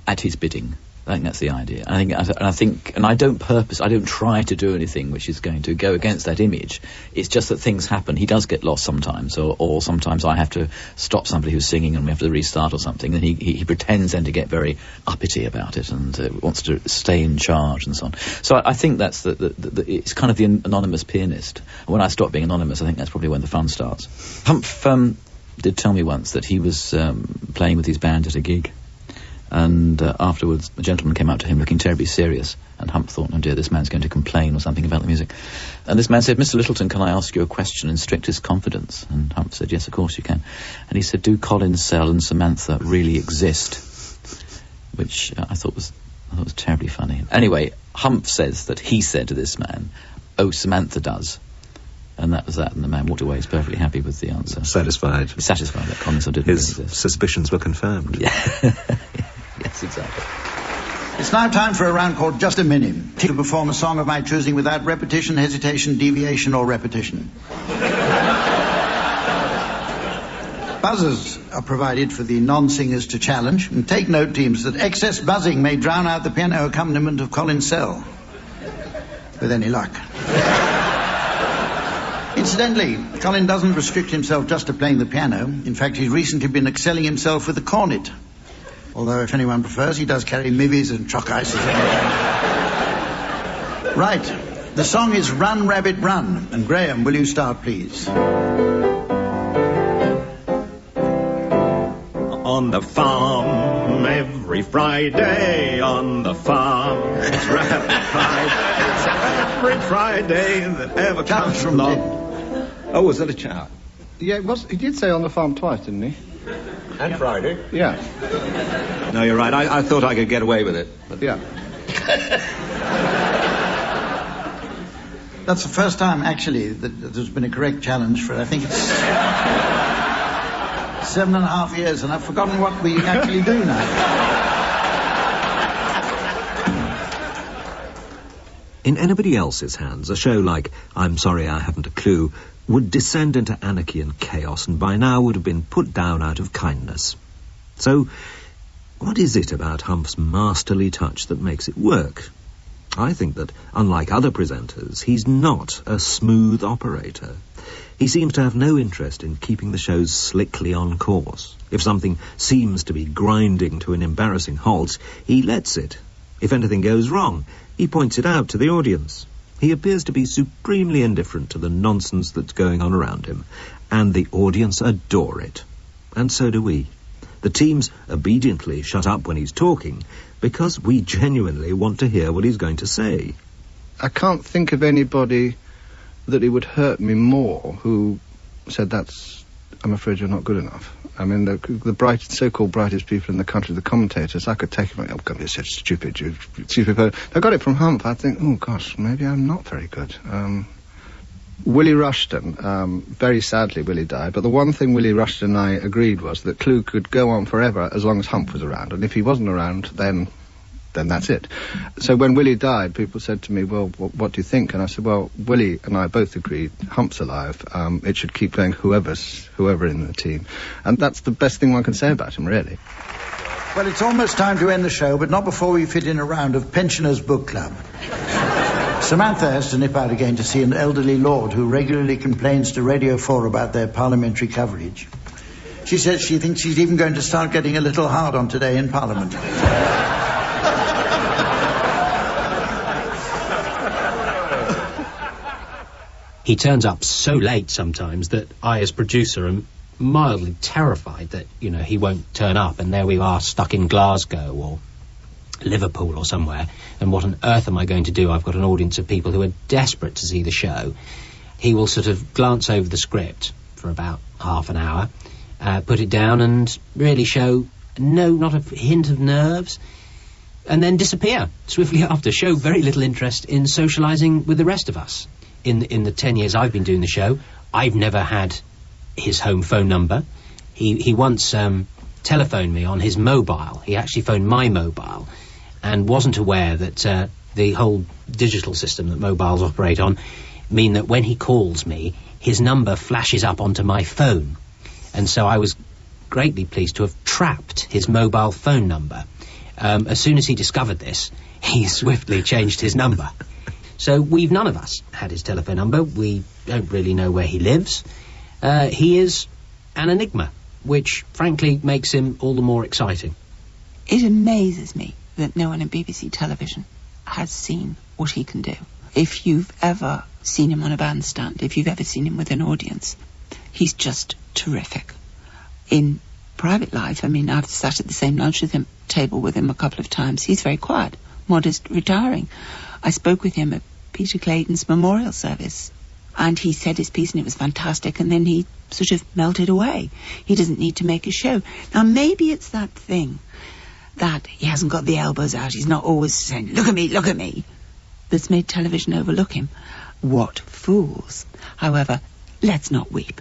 R: at his bidding. I think that's the idea. And I don't try to do anything which is going to go against that image. It's just that things happen. He does get lost sometimes, or sometimes I have to stop somebody who's singing and we have to restart or something, and he pretends then to get very uppity about it and wants to stay in charge and so on. So I think that's it's kind of the anonymous pianist. When I stop being anonymous, I think that's probably when the fun starts. Humph did tell me once that he was playing with his band at a gig. And afterwards, the gentleman came up to him looking terribly serious, and Humph thought, oh dear, this man's going to complain or something about the music. And this man said, "Mr. Lyttelton, can I ask you a question in strictest confidence?" And Humph said, "Yes, of course you can." And he said, "Do Colin, Sell and Samantha really exist?" Which I thought was terribly funny. Anyway, Humph says that he said to this man, "Oh, Samantha does." And that was that, and the man walked away. He's perfectly happy with the answer.
D: Satisfied.
R: He's satisfied that Colin Sell didn't
D: His
R: really exist.
D: suspicions were confirmed.
R: Yeah. Yes, exactly.
C: It's now time for a round called Just a Minute. To perform a song of my choosing without repetition, hesitation, deviation or repetition. Buzzers are provided for the non-singers to challenge. And take note, teams, that excess buzzing may drown out the piano accompaniment of Colin Sell. With any luck. Incidentally, Colin doesn't restrict himself just to playing the piano. In fact, he's recently been excelling himself with the cornet. Although, if anyone prefers, he does carry mivies and chalk ices. Right. The song is Run, Rabbit, Run. And Graham, will you start, please?
H: On the farm, every Friday, on the farm, it's Rabbit Friday. It's every Friday that ever comes along.
B: Oh, was that a chat? Yeah, it was. He did say on the farm twice, didn't he?
H: And Friday.
B: Yeah.
H: No, you're right. I thought I could get away with it.
B: But yeah.
C: That's the first time, actually, that there's been a correct challenge for, I think it's 7.5 years, and I've forgotten what we actually do now.
D: In anybody else's hands, a show like I'm Sorry I Haven't a Clue would descend into anarchy and chaos, and by now would have been put down out of kindness. So, what is it about Humph's masterly touch that makes it work? I think that, unlike other presenters, he's not a smooth operator. He seems to have no interest in keeping the shows slickly on course. If something seems to be grinding to an embarrassing halt, he lets it. If anything goes wrong, he points it out to the audience. He appears to be supremely indifferent to the nonsense that's going on around him, and the audience adore it. And so do we. The teams obediently shut up when he's talking, because we genuinely want to hear what he's going to say.
B: I can't think of anybody that it would hurt me more who said, I'm afraid you're not good enough. I mean, the so-called brightest people in the country, the commentators, I could take them, oh, God, you're such stupid. I got it from Humph. I think, oh, gosh, maybe I'm not very good. Willie Rushton, very sadly Willie died, but the one thing Willie Rushton and I agreed was that Clue could go on forever as long as Humph was around, and if he wasn't around, then that's it. So when Willie died, people said to me, well, what do you think? And I said, well, Willie and I both agreed, Humph's alive, it should keep going whoever in the team. And that's the best thing one can say about him, really.
C: Well, it's almost time to end the show, but not before we fit in a round of Pensioners' Book Club. Samantha has to nip out again to see an elderly lord who regularly complains to Radio 4 about their parliamentary coverage. She says she thinks she's even going to start getting a little hard on today in Parliament.
P: He turns up so late sometimes that I, as producer, am mildly terrified that, he won't turn up, and there we are stuck in Glasgow or Liverpool or somewhere, and what on earth am I going to do? I've got an audience of people who are desperate to see the show. He will sort of glance over the script for about half an hour, put it down and really show not a hint of nerves, and then disappear swiftly after, show very little interest in socialising with the rest of us. In the 10 years I've been doing the show, I've never had his home phone number. He once telephoned me on his mobile. He actually phoned my mobile, and wasn't aware that the whole digital system that mobiles operate on mean that when he calls me, his number flashes up onto my phone. And so I was greatly pleased to have trapped his mobile phone number. As soon as he discovered this, he swiftly changed his number. So we've none of us had his telephone number. We don't really know where he lives. He is an enigma, which frankly makes him all the more exciting.
I: It amazes me that no one in BBC television has seen what he can do. If you've ever seen him on a bandstand, if you've ever seen him with an audience, he's just terrific. In private life, I mean, I've sat at the same lunch table with him a couple of times. He's very quiet, modest, retiring. I spoke with him at Peter Clayton's memorial service, and he said his piece and it was fantastic, and then he sort of melted away. He doesn't need to make a show. Now, maybe it's that thing that he hasn't got the elbows out, he's not always saying, look at me, that's made television overlook him. What fools. However, let's not weep.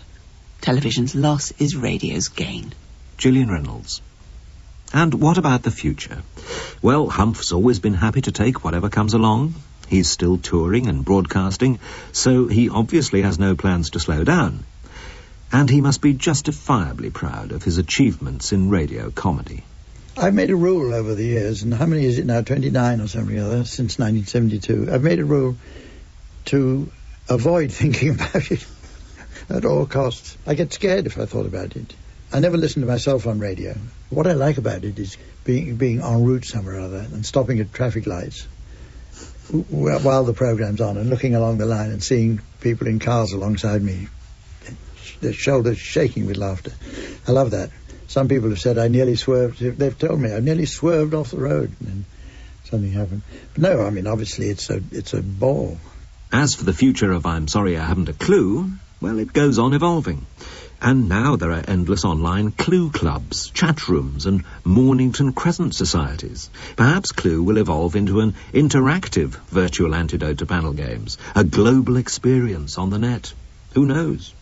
I: Television's loss is radio's gain.
D: Gillian Reynolds. And what about the future? Well, Humph's always been happy to take whatever comes along. He's still touring and broadcasting, so he obviously has no plans to slow down. And he must be justifiably proud of his achievements in radio comedy.
N: I've made a rule over the years, and how many is it now, 29 or something or other, since 1972. I've made a rule to avoid thinking about it at all costs. I get scared if I thought about it. I never listen to myself on radio. What I like about it is being en route somewhere or other and stopping at traffic lights while the programme's on and looking along the line and seeing people in cars alongside me, their shoulders shaking with laughter. I love that. Some people have said I nearly swerved. They've told me I nearly swerved off the road and then something happened. But no, I mean, obviously it's a ball.
D: As for the future of I'm Sorry I Haven't a Clue, well, it goes on evolving. And now there are endless online Clue clubs, chat rooms and Mornington Crescent societies. Perhaps Clue will evolve into an interactive virtual antidote to panel games, a global experience on the net. Who knows?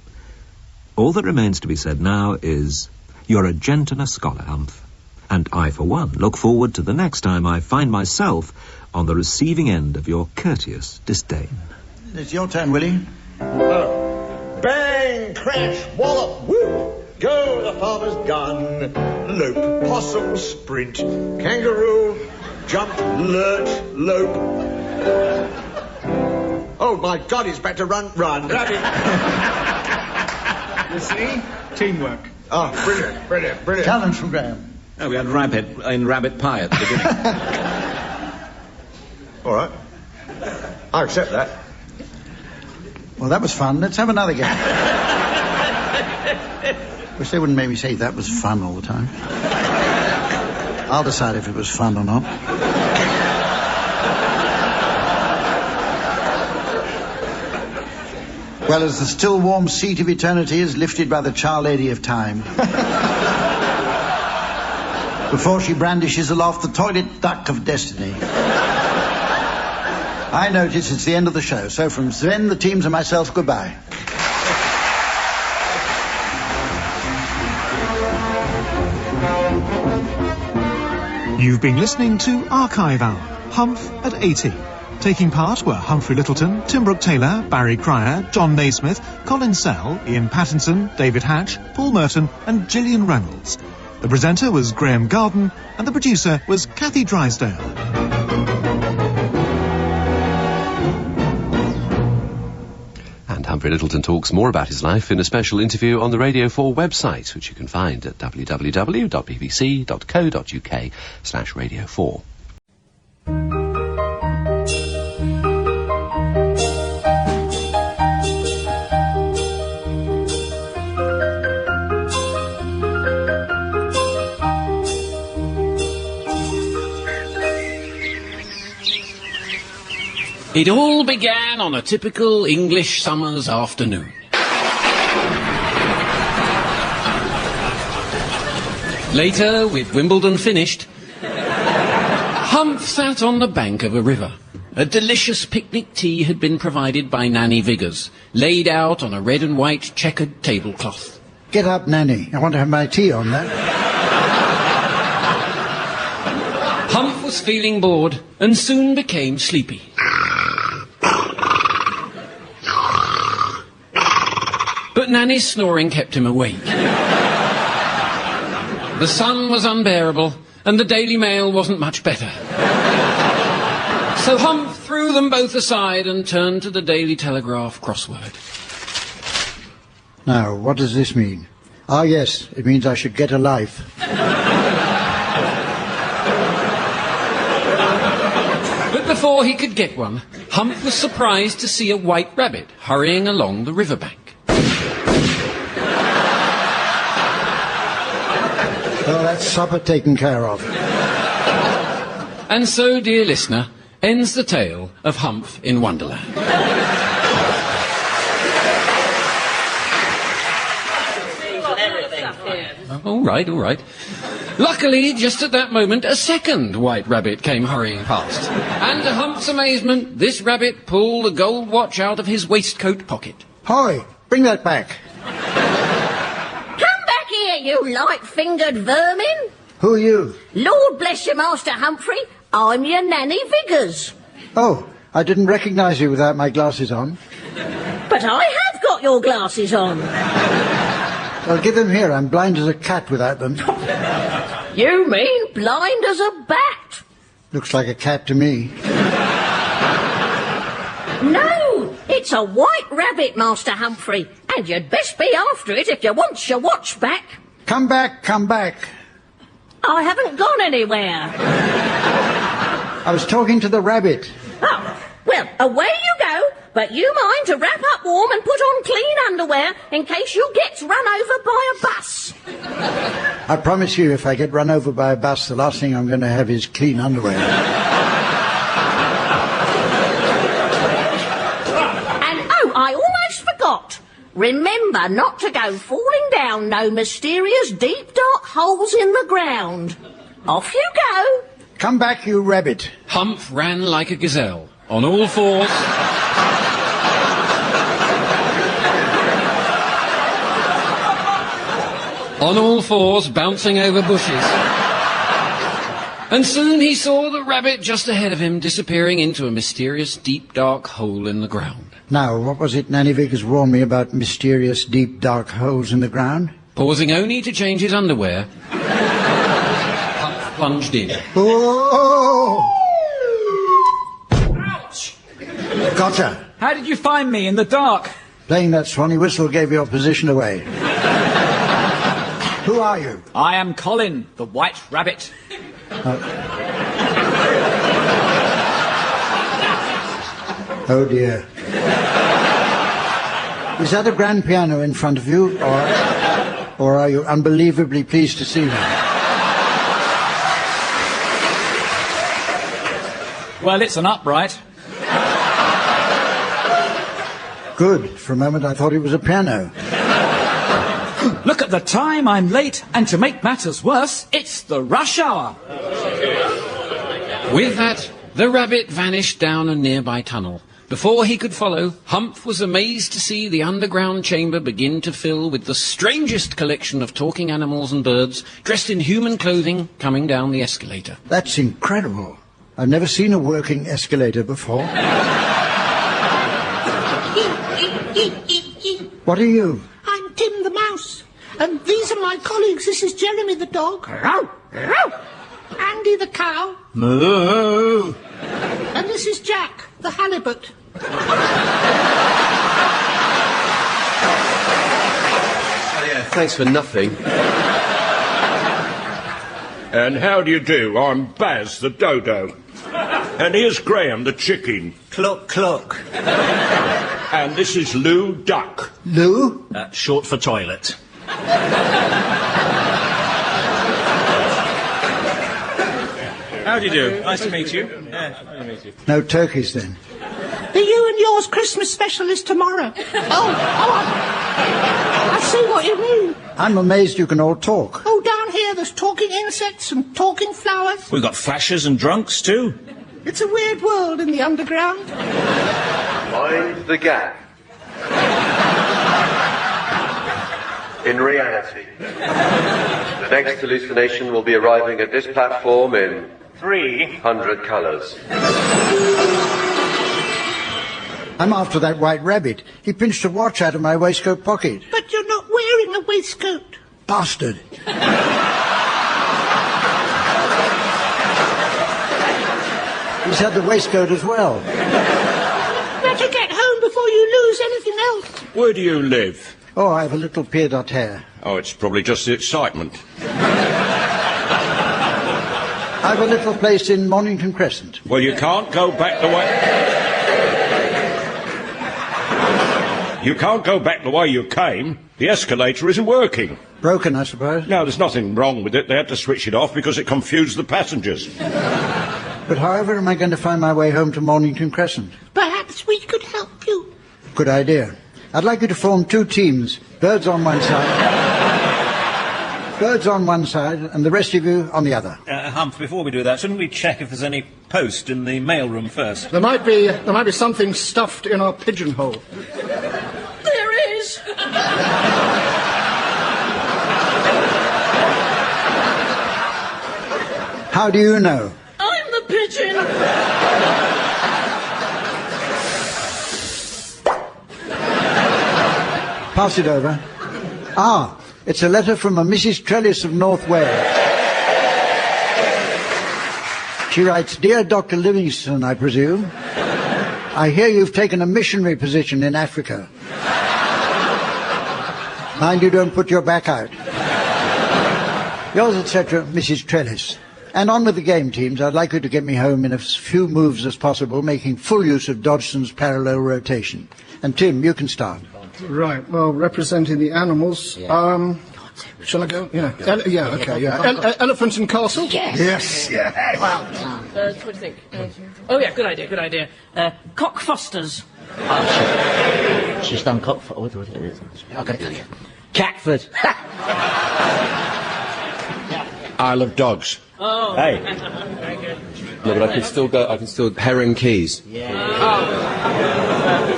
D: All that remains to be said now is, you're a gent and a scholar, Humph. And I, for one, look forward to the next time I find myself on the receiving end of your courteous disdain.
C: It's your turn, Willie.
H: Bang, crash, wallop, whoop, go the farmer's gun. Lope, possum, sprint, kangaroo, jump, lurch, lope. Oh, my God, he's about to run.
J: You see? Teamwork.
H: Oh, brilliant.
C: Challenge from Graham.
E: Oh, we had rabbit in rabbit pie at the beginning.
H: All right. I accept that.
C: Well, that was fun. Let's have another game. Wish they wouldn't make me say that was fun all the time. I'll decide if it was fun or not. Well, as the still warm seat of eternity is lifted by the Char Lady of Time, before she brandishes aloft the toilet duck of destiny, I notice it's the end of the show. So from Sven, the teams and myself, goodbye.
S: You've been listening to Archive Hour, Humph at 80. Taking part were Humphrey Lyttelton, Tim Brooke-Taylor, Barry Cryer, John Naismith, Colin Sell, Ian Pattinson, David Hatch, Paul Merton and Gillian Reynolds. The presenter was Graham Garden and the producer was Kathy Drysdale.
A: And Humphrey Lyttelton talks more about his life in a special interview on the Radio 4 website, which you can find at www.bbc.co.uk/Radio4.
T: It all began on a typical English summer's afternoon. Later, with Wimbledon finished, Humph sat on the bank of a river. A delicious picnic tea had been provided by Nanny Viggers, laid out on a red and white checkered tablecloth.
C: Get up, Nanny. I want to have my tea on that.
T: Humph was feeling bored and soon became sleepy. But Nanny's snoring kept him awake. The sun was unbearable, and the Daily Mail wasn't much better. So Humph threw them both aside and turned to the Daily Telegraph crossword.
N: Now, what does this mean? Ah, yes, it means I should get a life.
T: But before he could get one, Humph was surprised to see a white rabbit hurrying along the riverbank.
N: Well, that's supper taken care of.
T: And so, dear listener, ends the tale of Humph in Wonderland. All right. Luckily, just at that moment, a second white rabbit came hurrying past. And to Humph's amazement, this rabbit pulled a gold watch out of his waistcoat pocket.
N: Hoy, bring that back.
U: Come back here, you light-fingered vermin.
N: Who are you?
U: Lord bless you, Master Humphrey. I'm your Nanny Viggers.
N: Oh, I didn't recognise you without my glasses on.
U: But I have got your glasses on.
N: Well, give them here. I'm blind as a cat without them.
U: You mean blind as a bat?
N: Looks like a cat to me.
U: No, it's a white rabbit, Master Humphrey. And you'd best be after it if you want your watch back.
N: Come back, come back.
U: I haven't gone anywhere.
N: I was talking to the rabbit.
U: Oh, well, away you go. But you mind to wrap up warm and put on clean underwear in case you get run over by a bus.
N: I promise you, if I get run over by a bus, the last thing I'm going to have is clean underwear.
U: And, oh, I almost forgot. Remember not to go falling down no mysterious deep dark holes in the ground. Off you go.
N: Come back, you rabbit.
T: Humph ran like a gazelle, on all fours. On all fours, bouncing over bushes. And soon he saw the rabbit just ahead of him disappearing into a mysterious deep dark hole in the ground.
N: Now, what was it Nanny Vickers warned me about mysterious deep dark holes in the ground?
T: Pausing only to change his underwear, Humph plunged in.
N: Oh! Ouch! Gotcha.
V: How did you find me in the dark?
N: Playing that swanny whistle gave your position away. Who are you?
V: I am Colin, the White Rabbit.
N: Oh dear. Is that a grand piano in front of you, or are you unbelievably pleased to see me?
V: Well, it's an upright.
N: Good. For a moment I thought it was a piano.
V: Look at the time, I'm late, and to make matters worse, it's the rush hour.
T: With that, the rabbit vanished down a nearby tunnel. Before he could follow, Humph was amazed to see the underground chamber begin to fill with the strangest collection of talking animals and birds, dressed in human clothing, coming down the escalator.
N: That's incredible. I've never seen a working escalator before. What are you?
W: I'm Tim the Mouse. And these are my colleagues. This is Jeremy the dog. Andy the cow.
V: Moo.
W: And this is Jack the halibut.
A: Yeah, thanks for nothing.
E: And how do you do? I'm Baz the dodo. And here's Graham the chicken.
V: Cluck, cluck.
E: And this is Lou Duck.
N: Lou?
V: Short for toilet.
X: How do you do? Nice to meet you. Yeah, nice to meet you.
N: No turkeys, then.
W: The You and Yours Christmas special is tomorrow. I see what you mean.
N: I'm amazed you can all talk.
W: Oh, down here there's talking insects and talking flowers.
X: We've got flashers and drunks, too.
W: It's a weird world in the underground.
Y: Mind the gap. In reality, the next hallucination will be arriving at this platform in 300 colours.
N: I'm after that white rabbit. He pinched a watch out of my waistcoat pocket.
W: But you're not wearing a waistcoat.
N: Bastard. He's had the waistcoat as well.
W: Better get home before you lose anything else.
E: Where do you live?
N: Oh, I have a little pied-à-terre.
E: Oh, it's probably just the excitement.
N: I have a little place in Mornington Crescent.
E: Well, you can't go back the way... You can't go back the way you came. The escalator isn't working.
N: Broken, I suppose.
E: No, there's nothing wrong with it. They had to switch it off because it confused the passengers.
N: But however am I going to find my way home to Mornington Crescent?
W: Perhaps we could help you.
N: Good idea. I'd like you to form 2 teams. Birds on one side. Birds on one side and the rest of you on the other.
X: Humph, before we do that, shouldn't we check if there's any post in the mailroom first?
J: There might be something stuffed in our pigeonhole.
U: There is.
N: How do you know?
U: I'm the pigeon.
N: Pass it over. Ah, it's a letter from a Mrs. Trellis of North Wales. She writes, Dear Dr. Livingstone, I presume. I hear you've taken a missionary position in Africa. Mind you don't put your back out. Yours, etc., Mrs. Trellis. And on with the game, teams. I'd like you to get me home in as few moves as possible, making full use of Dodgson's parallel rotation. And Tim, you can start.
J: Right, well, representing the animals, shall I go? Yeah. Elephant and Castle?
W: Yes.
J: Yeah.
W: Well, what do you think? Oh, yeah, good idea. Cock Fosters.
F: She's done cock... Okay. Catford.
E: Isle of Dogs.
W: Oh.
E: Hey.
W: Very good.
A: No, but I can still Heron Keys.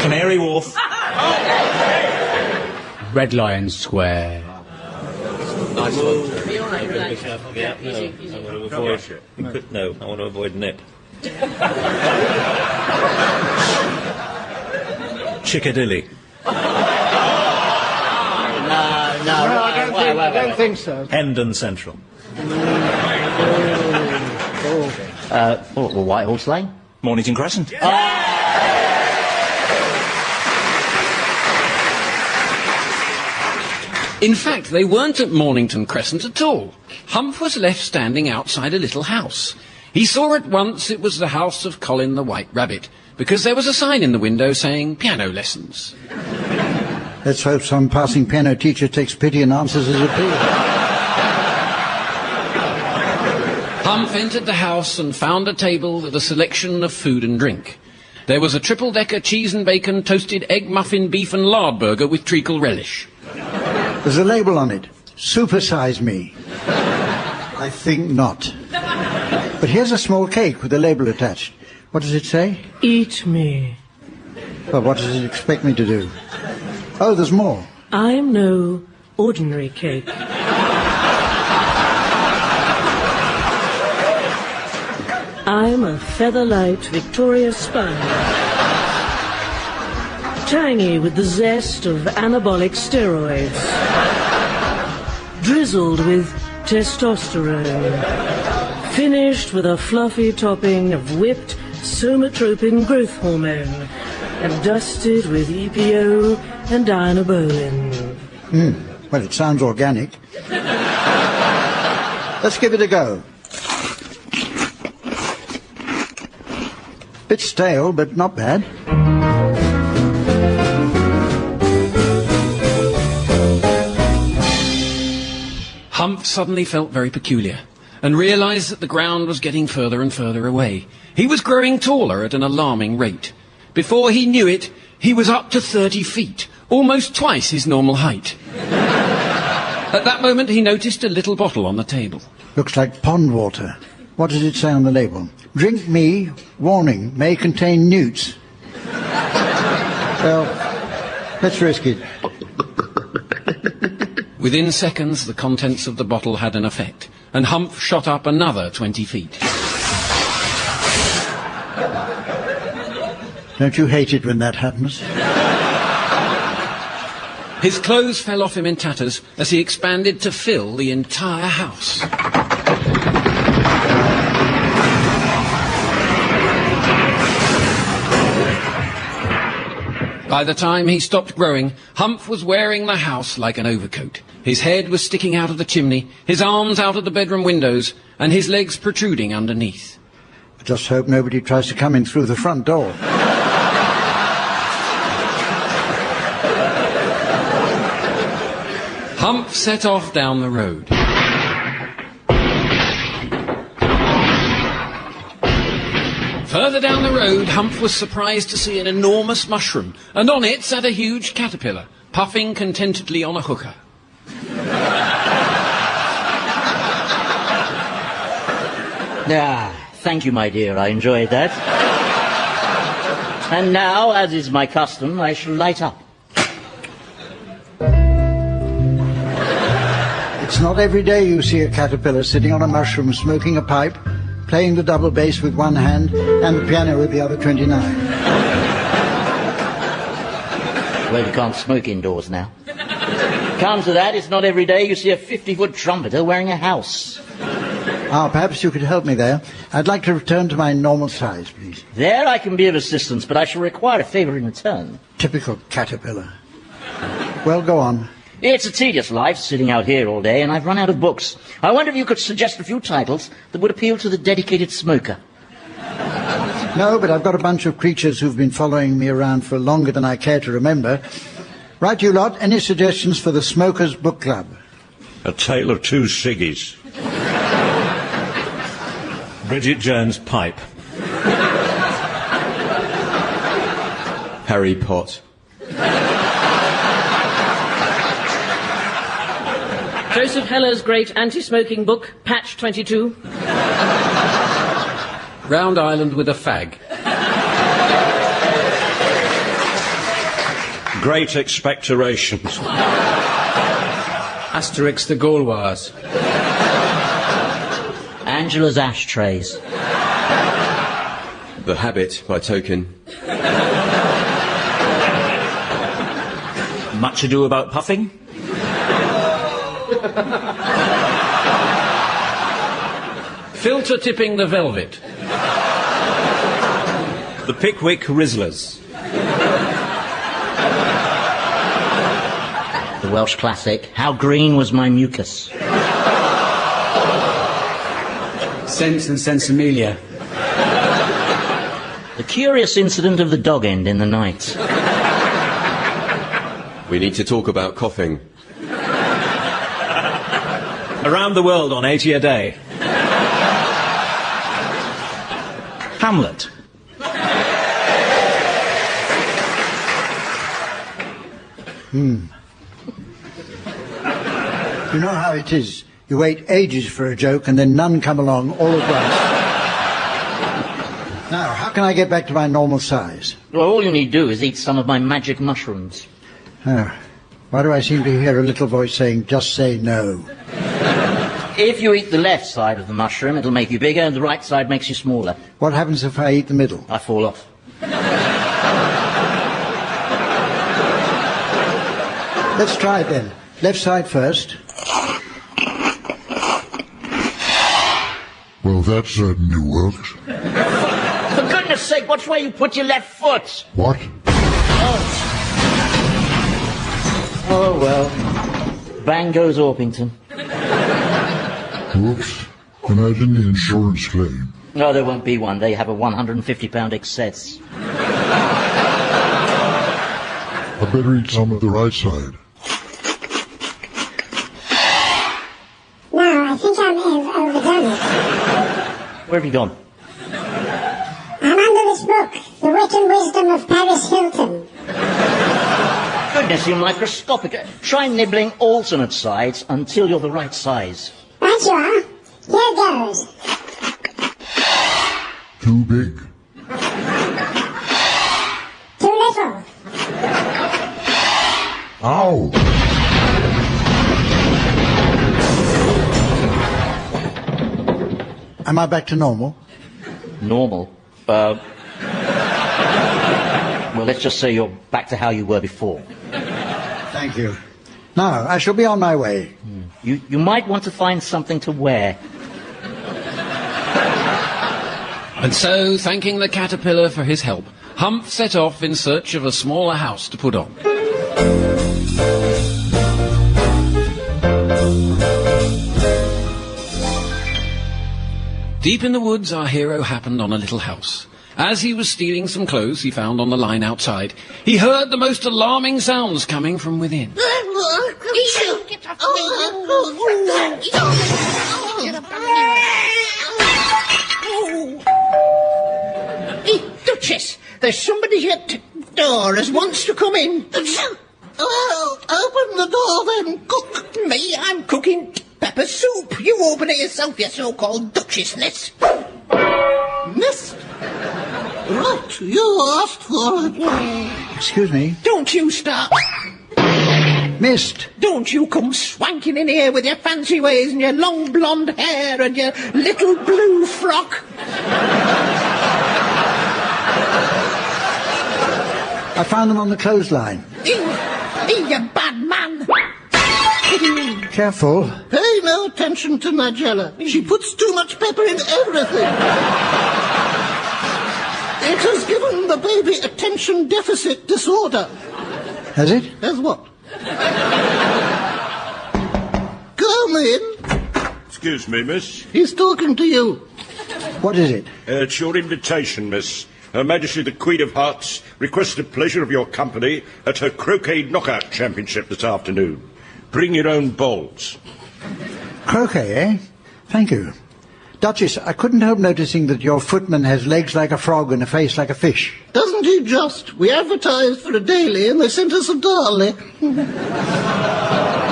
X: Canary Wharf.
O: Red Lion Square.
X: Nice one.
W: Be all right, relax.
X: Yeah,
W: Easy.
X: I want to avoid... No, I want to avoid nip. Chickadilly.
F: No,
J: I don't think so.
X: Hendon Central.
F: White Horse Lane?
X: Mornington Crescent.
T: In fact, they weren't at Mornington Crescent at all. Humph was left standing outside a little house. He saw at once it was the house of Colin the White Rabbit, because there was a sign in the window saying piano lessons.
N: Let's hope some passing piano teacher takes pity and answers his appeal.
T: Humph entered the house and found a table with a selection of food and drink. There was a triple-decker cheese and bacon, toasted egg, muffin, beef and lard burger with treacle relish.
N: There's a label on it. Supersize me. I think not. But here's a small cake with a label attached. What does it say?
W: Eat me.
N: Well, what does it expect me to do? Oh, there's more.
W: I'm no ordinary cake. I'm a featherlight Victoria spine. Tangy with the zest of anabolic steroids. Drizzled with testosterone. Finished with a fluffy topping of whipped somatropin growth hormone. And dusted with EPO and dianobolin.
N: Well, it sounds organic. Let's give it a go. Bit stale, but not bad.
T: Humph suddenly felt very peculiar and realized that the ground was getting further and further away. He was growing taller at an alarming rate. Before he knew it, he was up to 30 feet, almost twice his normal height. At that moment, he noticed a little bottle on the table.
N: Looks like pond water. What does it say on the label? Drink me, warning, may contain newts. Well, let's risk it.
T: Within seconds, the contents of the bottle had an effect, and Humph shot up another 20 feet.
N: Don't you hate it when that happens?
T: His clothes fell off him in tatters as he expanded to fill the entire house. By the time he stopped growing, Humph was wearing the house like an overcoat. His head was sticking out of the chimney, his arms out of the bedroom windows, and his legs protruding underneath.
N: I just hope nobody tries to come in through the front door.
T: Humph set off down the road. Further down the road, Humph was surprised to see an enormous mushroom, and on it sat a huge caterpillar, puffing contentedly on a hookah.
F: Thank you, my dear. I enjoyed that. And now, as is my custom, I shall light up.
N: It's not every day you see a caterpillar sitting on a mushroom smoking a pipe, playing the double bass with one hand and the piano with the other 29.
F: Well, you can't smoke indoors now. Come to that, it's not every day you see a 50-foot trumpeter wearing a house.
N: Perhaps you could help me there. I'd like to return to my normal size, please.
F: There I can be of assistance, but I shall require a favour in return.
N: Typical caterpillar. Well, go on.
F: It's a tedious life, sitting out here all day, and I've run out of books. I wonder if you could suggest a few titles that would appeal to the dedicated smoker.
N: No, but I've got a bunch of creatures who've been following me around for longer than I care to remember. Right, you lot, any suggestions for the Smokers Book Club?
H: A Tale of Two Ciggies. Bridget Jones' Pipe.
G: Harry Pot.
W: Joseph Heller's great anti-smoking book, Patch 22.
T: Round Island with a Fag.
H: Great Expectorations.
O: Asterix the Gauloise.
F: Angela's Ashtrays.
G: The Habit by Tolkien.
V: Much Ado About Puffing.
T: Filter Tipping the Velvet.
H: The Pickwick Rizzlers.
F: The Welsh classic, How Green Was My Mucus.
O: Sense and Sensimelia.
F: The Curious Incident of the Dog End in the Night.
G: We need to talk about coughing.
H: Around the World on 80 a Day.
V: Hamlet.
N: You know how it is. You wait ages for a joke and then none come along all at once. Now, how can I get back to my normal size?
F: Well, all you need do is eat some of my magic mushrooms.
N: Oh, why do I seem to hear a little voice saying, just say no?
F: If you eat the left side of the mushroom, it'll make you bigger, and the right side makes you smaller.
N: What happens if I eat the middle?
F: I fall off.
N: Let's try it then. Left side first.
K: Well, that certainly works.
F: For goodness sake, watch where you put your left foot.
K: What?
F: Oh, well. Bang goes Orpington.
K: Whoops. Imagine the insurance claim.
F: No, there won't be one. They have a £150 excess.
K: I better eat some of the right side.
L: No, I think I may have overdone it.
F: Where have you gone?
L: I'm under this book, The Wit and Wisdom of Paris Hilton.
F: Goodness, you're microscopic. Try nibbling alternate sides until you're the right size.
L: Right you are. Here goes.
K: Too big.
L: Too little.
K: Ow!
N: Am I back to normal?
F: Normal? Well, let's just say you're back to how you were before.
N: Thank you. Now, I shall be on my way.
F: You might want to find something to wear.
T: And so, thanking the caterpillar for his help, Humph set off in search of a smaller house to put on. Deep in the woods, our hero happened on a little house. As he was stealing some clothes he found on the line outside, he heard the most alarming sounds coming from within.
B: Hey, Duchess, there's somebody at the door as wants to come in. Well, open the door then. Cook me, I'm cooking pepper soup. You open it yourself, you so-called Duchessness. Miss? Right, you asked for it.
N: Excuse me.
B: Don't you start.
N: Missed.
B: Don't you come swanking in here with your fancy ways and your long blonde hair and your little blue frock.
N: I found them on the clothesline.
B: You bad man.
N: Careful.
B: Pay no attention to Nigella. She puts too much pepper in everything. It has given the baby attention deficit disorder.
N: Has it?
B: As what? Come in.
E: Excuse me, miss.
B: He's talking to you.
N: What is it?
E: It's your invitation, miss. Her Majesty the Queen of Hearts requests the pleasure of your company at her Croquet Knockout Championship this afternoon. Bring your own balls.
N: Croquet, eh? Thank you. Duchess, I couldn't help noticing that your footman has legs like a frog and a face like a fish.
B: Doesn't he just? We advertised for a daily and they sent us a daily.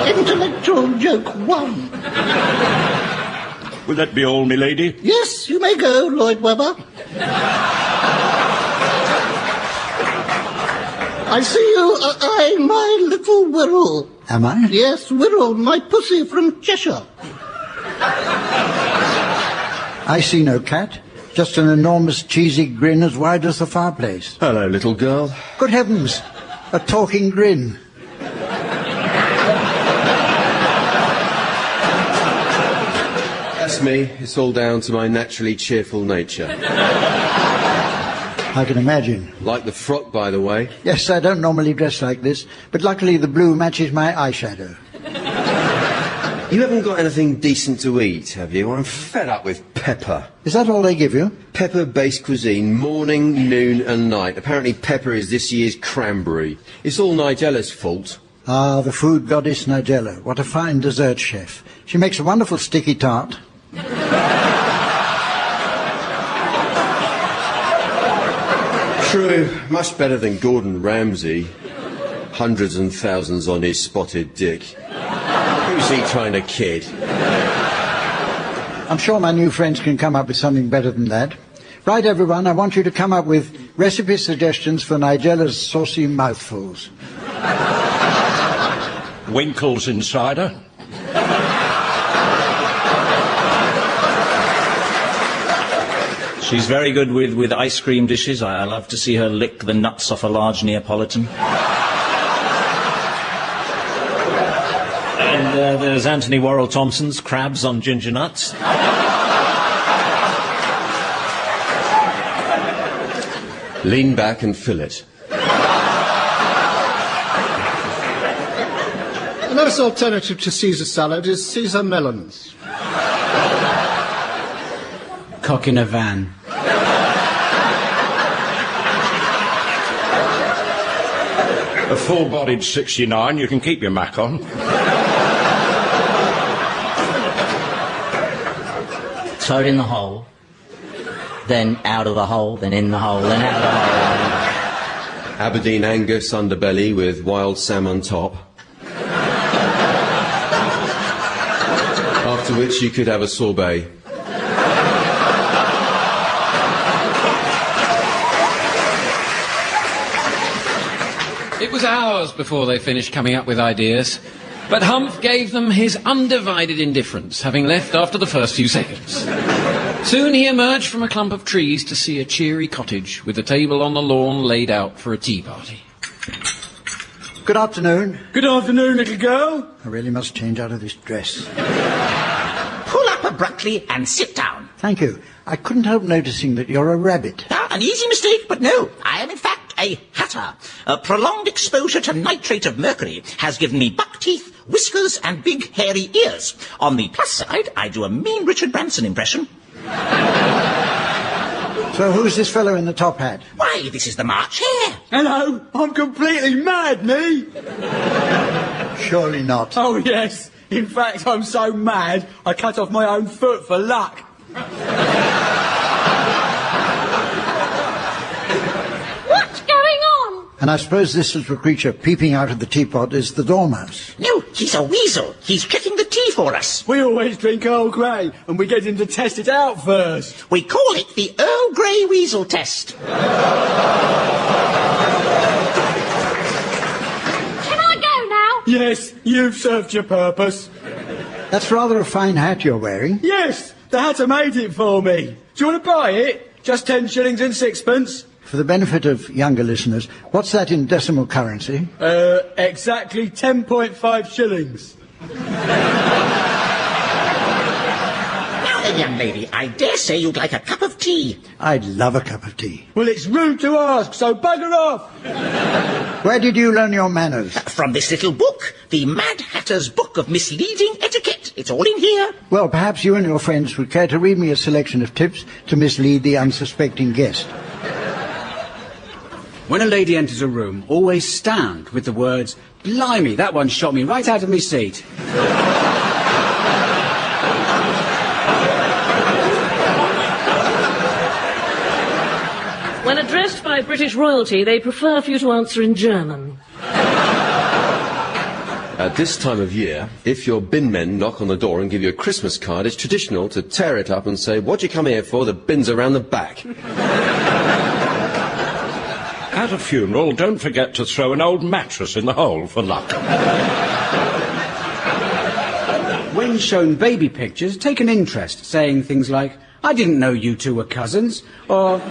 B: Intellectual joke 1.
E: Will that be all, milady?
B: Yes, you may go, Lloyd Webber. I see you are eyeing my little Wirral.
N: Am I?
B: Yes, Wirral, my pussy from Cheshire.
N: I see no cat. Just an enormous cheesy grin as wide as the fireplace.
G: Hello, little girl.
N: Good heavens, a talking grin.
G: That's me. It's all down to my naturally cheerful nature.
N: I can imagine.
G: Like the frock, by the way.
N: Yes, I don't normally dress like this, but luckily the blue matches my eyeshadow.
G: You haven't got anything decent to eat, have you? I'm fed up with pepper.
N: Is that all they give you?
G: Pepper-based cuisine, morning, noon and night. Apparently pepper is this year's cranberry. It's all Nigella's fault.
N: Ah, the food goddess Nigella. What a fine dessert chef. She makes a wonderful sticky tart.
G: True, much better than Gordon Ramsay. Hundreds and thousands on his spotted dick. Who's he trying to kid?
N: I'm sure my new friends can come up with something better than that. Right, everyone, I want you to come up with recipe suggestions for Nigella's saucy mouthfuls.
E: Winkle's insider.
X: She's very good with ice cream dishes. I love to see her lick the nuts off a large Neapolitan. And there's Anthony Worrell Thompson's crabs on ginger nuts.
G: Lean back and fill it.
J: A nice alternative to Caesar salad is Caesar melons.
O: Cock in a van.
E: A full-bodied 69, you can keep your mac on.
F: Throw it in the hole, then out of the hole, then in the hole, then out of the hole.
G: Aberdeen Angus underbelly with wild salmon top. After which you could have a sorbet.
T: It was hours before they finished coming up with ideas, but Humph gave them his undivided indifference, having left after the first few seconds. Soon he emerged from a clump of trees to see a cheery cottage with a table on the lawn laid out for a tea party.
N: Good afternoon.
V: Good afternoon, little girl.
N: I really must change out of this dress.
B: Pull up abruptly and sit down.
N: Thank you. I couldn't help noticing that you're a rabbit.
B: An easy mistake, but no. I am in fact a hatter. A prolonged exposure to nitrate of mercury has given me buck teeth, whiskers and big hairy ears. On the plus side, I do a mean Richard Branson impression.
N: So who's this fellow in the top hat?
B: Why, this is the March Hare.
V: Hello, I'm completely mad, me.
N: Surely not.
V: Oh, yes. In fact, I'm so mad, I cut off my own foot for luck.
U: What's going on?
N: And I suppose this little creature peeping out of the teapot is the dormouse.
B: No, he's a weasel. He's checking the tea for us.
V: We always drink Earl Grey, and we get him to test it out first.
B: We call it the Earl Grey Weasel Test.
U: Can I go now?
V: Yes, you've served your purpose.
N: That's rather a fine hat you're wearing.
V: Yes, the hatter made it for me. Do you want to buy it? Just 10 shillings and sixpence.
N: For the benefit of younger listeners, what's that in decimal currency?
V: Exactly 10.5 shillings.
B: Now then, young lady, I dare say you'd like a cup of tea.
N: I'd love a cup of tea.
V: Well, it's rude to ask, so bugger off.
N: Where did you learn your manners?
B: From this little book, the Mad Hatter's Book of Misleading Etiquette. It's all in here.
N: Well, perhaps you and your friends would care to read me a selection of tips to mislead the unsuspecting guest.
O: When a lady enters a room, always stand with the words, "Blimey, that one shot me right out of me seat."
W: When addressed by British royalty, they prefer for you to answer in German.
G: At this time of year, if your bin men knock on the door and give you a Christmas card, it's traditional to tear it up and say, "What do you come here for? The bin's around the back."
E: At a funeral, don't forget to throw an old mattress in the hole for luck.
O: When shown baby pictures, take an interest, saying things like, "I didn't know you two were cousins," or,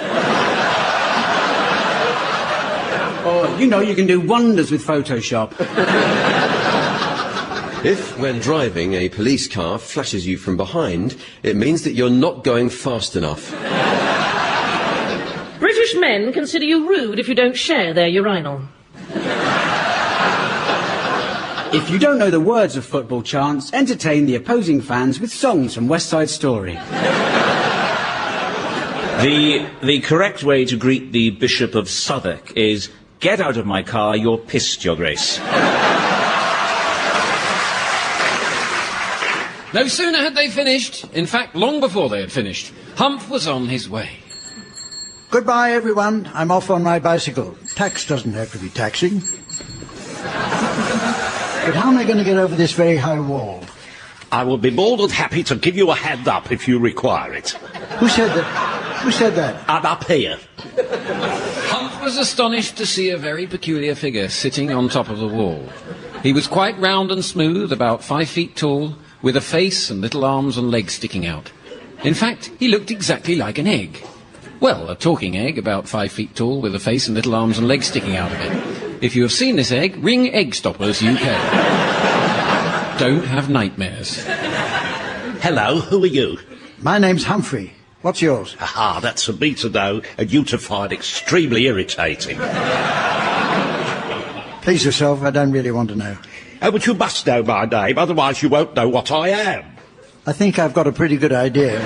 O: you know, you can do wonders with Photoshop.
G: If, when driving, a police car flashes you from behind, it means that you're not going fast enough.
W: British men consider you rude if you don't share their urinal.
O: If you don't know the words of football chants, entertain the opposing fans with songs from West Side Story.
I: The correct way to greet the Bishop of Southwark is, "Get out of my car, you're pissed, Your Grace."
T: No sooner had they finished, in fact, long before they had finished, Humph was on his way.
N: Goodbye, everyone. I'm off on my bicycle. Tax doesn't have to be taxing. But how am I going to get over this very high wall?
E: I will be more than happy to give you a hand up if you require it.
N: Who said that? Who said that?
E: I'm up here.
T: Humph was astonished to see a very peculiar figure sitting on top of the wall. He was quite round and smooth, about 5 feet tall, with a face and little arms and legs sticking out. In fact, he looked exactly like an egg. Well, a talking egg, about 5 feet tall, with a face and little arms and legs sticking out of it. If you have seen this egg, ring Egg Stoppers UK. Don't have nightmares.
E: Hello, who are you?
N: My name's Humphrey. What's yours?
E: Aha, that's for me to know, and you to find extremely irritating.
N: Please yourself, I don't really want to know.
E: Oh, but you must know my name, otherwise you won't know what I am.
N: I think I've got a pretty good idea.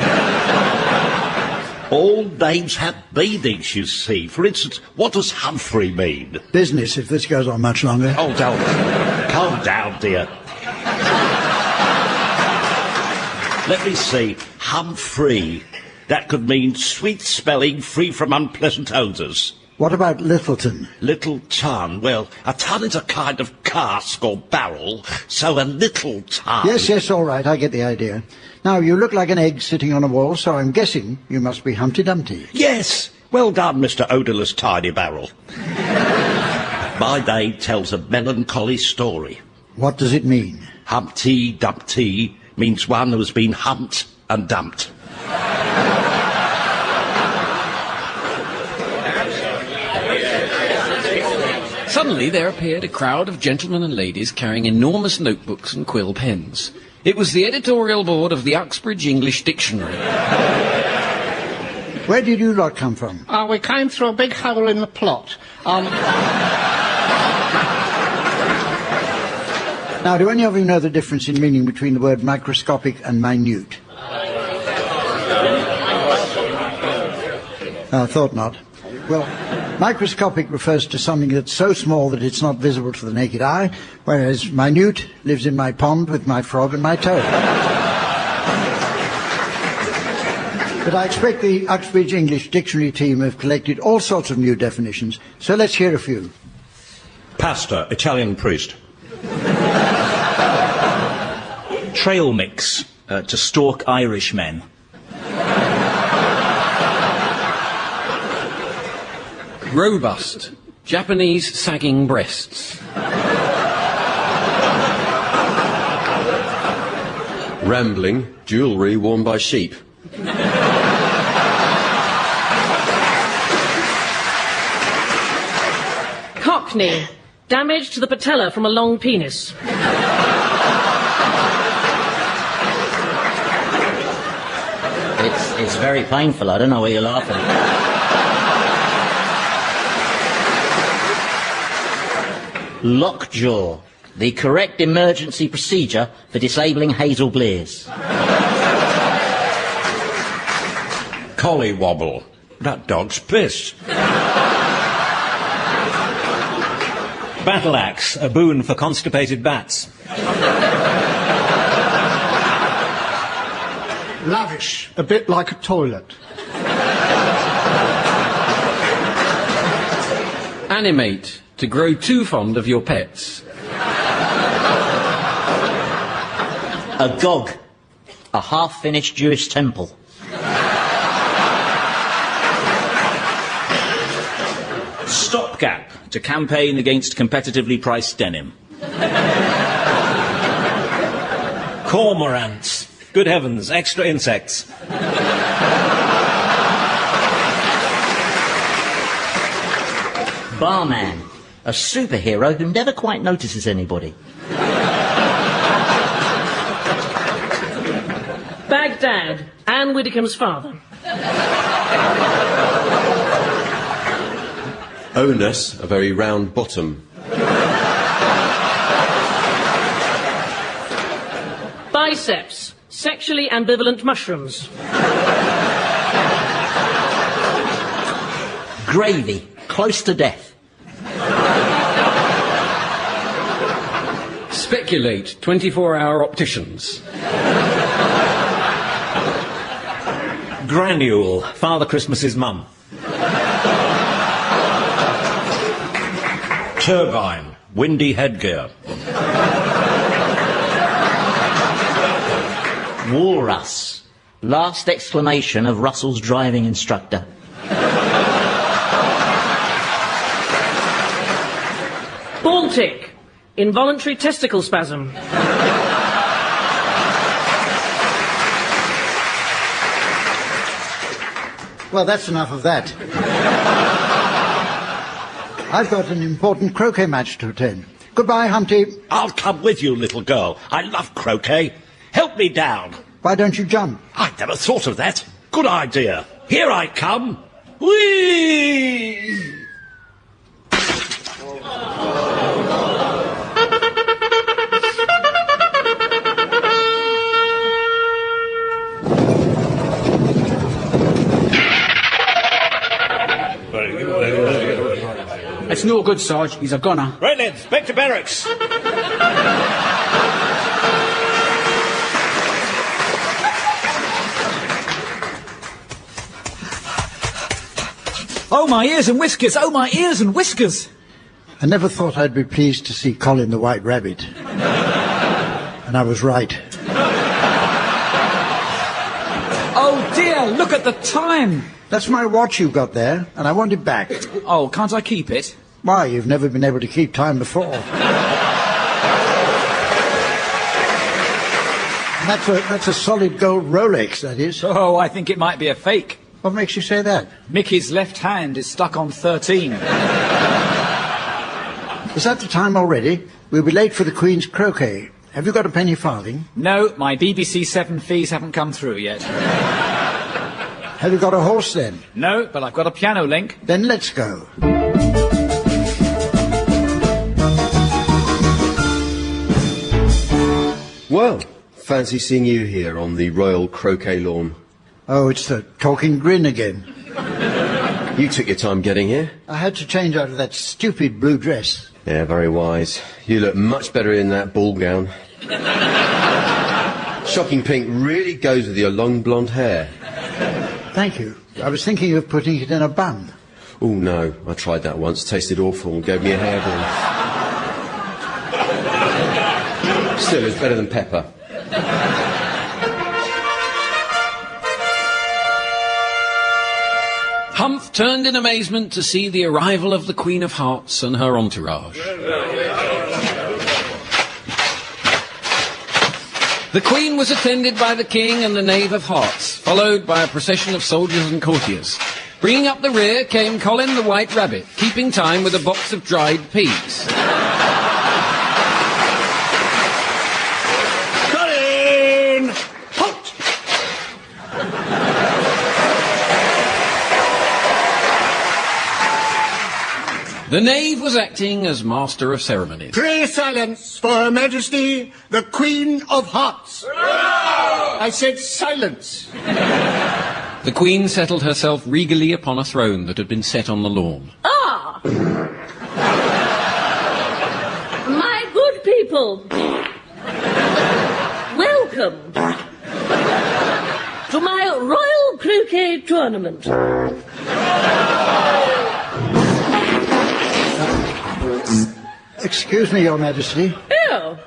E: All names have meanings, you see. For instance, what does Humphrey mean?
N: Business, if this goes on much longer.
E: Oh, don't. Calm down, dear. Let me see. Humphrey. That could mean sweet smelling, free from unpleasant odours.
N: What about Lyttelton?
E: Little ton. Well, a ton is a kind of cask or barrel, so a little ton...
N: Yes, all right, I get the idea. Now, you look like an egg sitting on a wall, so I'm guessing you must be Humpty Dumpty.
E: Yes! Well done, Mr. Odourless Tiny Barrel. My name tells a melancholy story.
N: What does it mean?
E: Humpty Dumpty means one who has been humped and dumped.
T: Suddenly there appeared a crowd of gentlemen and ladies carrying enormous notebooks and quill pens. It was the editorial board of the Uxbridge English Dictionary.
N: Where did you lot come from?
J: We came through a big hole in the plot.
N: Now, do any of you know the difference in meaning between the word microscopic and minute? I thought not. Well, microscopic refers to something that's so small that it's not visible to the naked eye, whereas minute lives in my pond with my frog and my toad. But I expect the Uxbridge English Dictionary team have collected all sorts of new definitions, so let's hear a few.
X: Pastor, Italian priest. Trail mix, to stalk Irishmen.
T: Robust, Japanese sagging breasts.
G: Rambling, jewellery worn by sheep.
W: Cockney, damage to the patella from a long penis.
F: It's very painful. I don't know why you're laughing. Lockjaw, the correct emergency procedure for disabling Hazel Blears.
E: Collywobble. That dog's pissed.
X: Battle axe, a boon for constipated bats.
J: Lavish, a bit like a toilet.
T: Animate, to grow too fond of your pets.
F: A gog, a half-finished Jewish temple.
X: Stopgap, to campaign against competitively priced denim. Cormorants. Good heavens, extra insects.
F: Barman, a superhero who never quite notices anybody.
W: Baghdad, Anne Widdecombe's father.
G: Onus, a very round bottom.
W: Biceps, sexually ambivalent mushrooms.
F: Gravy, close to death.
T: Speculate, 24-hour opticians.
X: Granule, Father Christmas's mum.
E: Turbine. Windy headgear.
F: Walrus, last exclamation of Russell's driving instructor.
W: Baltic, involuntary testicle spasm.
N: Well, that's enough of that. I've got an important croquet match to attend. Goodbye, Humpty.
E: I'll come with you, little girl. I love croquet. Help me down.
N: Why don't you jump?
E: I never thought of that. Good idea. Here I come. Whee!
O: It's no good, Sarge. He's a gunner.
X: Right, lads, back to barracks.
V: Oh, my ears and whiskers! Oh, my ears and whiskers!
N: I never thought I'd be pleased to see Colin the White Rabbit. And I was right.
V: Oh, dear, look at the time!
N: That's my watch you got there, and I want it back.
V: Oh, can't I keep it?
N: Why, you've never been able to keep time before. That's a solid gold Rolex, that is.
V: Oh, I think it might be a fake.
N: What makes you say that?
V: Mickey's left hand is stuck on 13.
C: Is that the time already? We'll be late for the Queen's croquet. Have you got a penny farthing?
V: No, my BBC 7 fees haven't come through yet.
C: Have you got a horse then?
V: No, but I've got a piano link.
C: Then let's go.
G: Well, fancy seeing you here on the Royal Croquet lawn.
C: Oh, it's the talking grin again.
G: You took your time getting here.
C: I had to change out of that stupid blue dress.
G: Yeah, very wise. You look much better in that ball gown. Shocking pink really goes with your long blonde hair.
C: Thank you. I was thinking of putting it in a bun.
G: Oh, no. I tried that once. Tasted awful and gave me a hairball. Still, it's better than pepper.
T: Humph turned in amazement to see the arrival of the Queen of Hearts and her entourage. The Queen was attended by the King and the Knave of Hearts, followed by a procession of soldiers and courtiers. Bringing up the rear came Colin the White Rabbit, keeping time with a box of dried peas.
B: Colin! Halt!
T: The Knave was acting as master of ceremonies.
J: Pray silence for Her Majesty, the Queen of Hearts. I said silence.
T: The Queen settled herself regally upon a throne that had been set on the lawn.
U: Ah! My good people, welcome to my Royal Croquet Tournament.
C: Excuse me, Your Majesty.
U: Oh.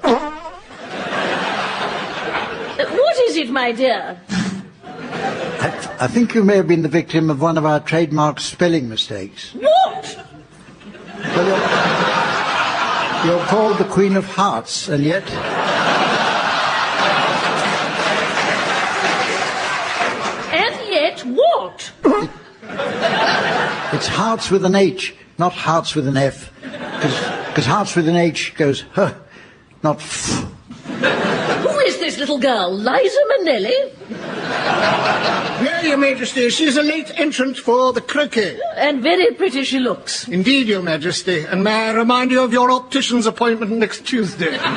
U: What is it, my dear?
C: I think you may have been the victim of one of our trademark spelling mistakes.
U: What?
C: Well, you're called the Queen of Hearts, and yet...
U: And yet what?
C: It's Hearts with an H, not Hearts with an F. Because Hearts with an H goes huh, not f.
U: Who is this little girl, Liza Minnelli?
J: Yeah, Your Majesty, she's a late entrant for the croquet.
U: And very pretty she looks.
J: Indeed, Your Majesty. And may I remind you of your optician's appointment next Tuesday?
U: On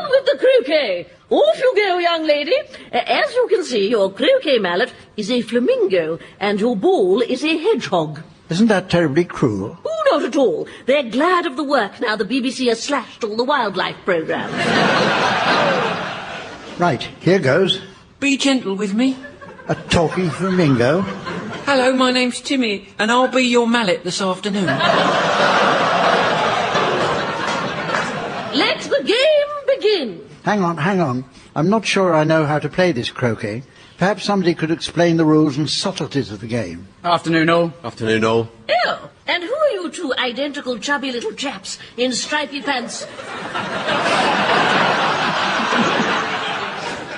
U: with the croquet. Off you go, young lady. As you can see, your croquet mallet is a flamingo, and your ball is a hedgehog.
C: Isn't that terribly cruel?
U: Oh, not at all. They're glad of the work now the BBC has slashed all the wildlife programmes.
C: Right, here goes.
T: Be gentle with me.
C: A talking flamingo.
T: Hello, my name's Timmy, and I'll be your mallet this afternoon.
U: Let the game begin.
C: Hang on. I'm not sure I know how to play this croquet. Perhaps somebody could explain the rules and subtleties of the game.
V: Afternoon, all.
G: Afternoon, all.
U: Oh, and who are you two identical chubby little chaps in stripy pants?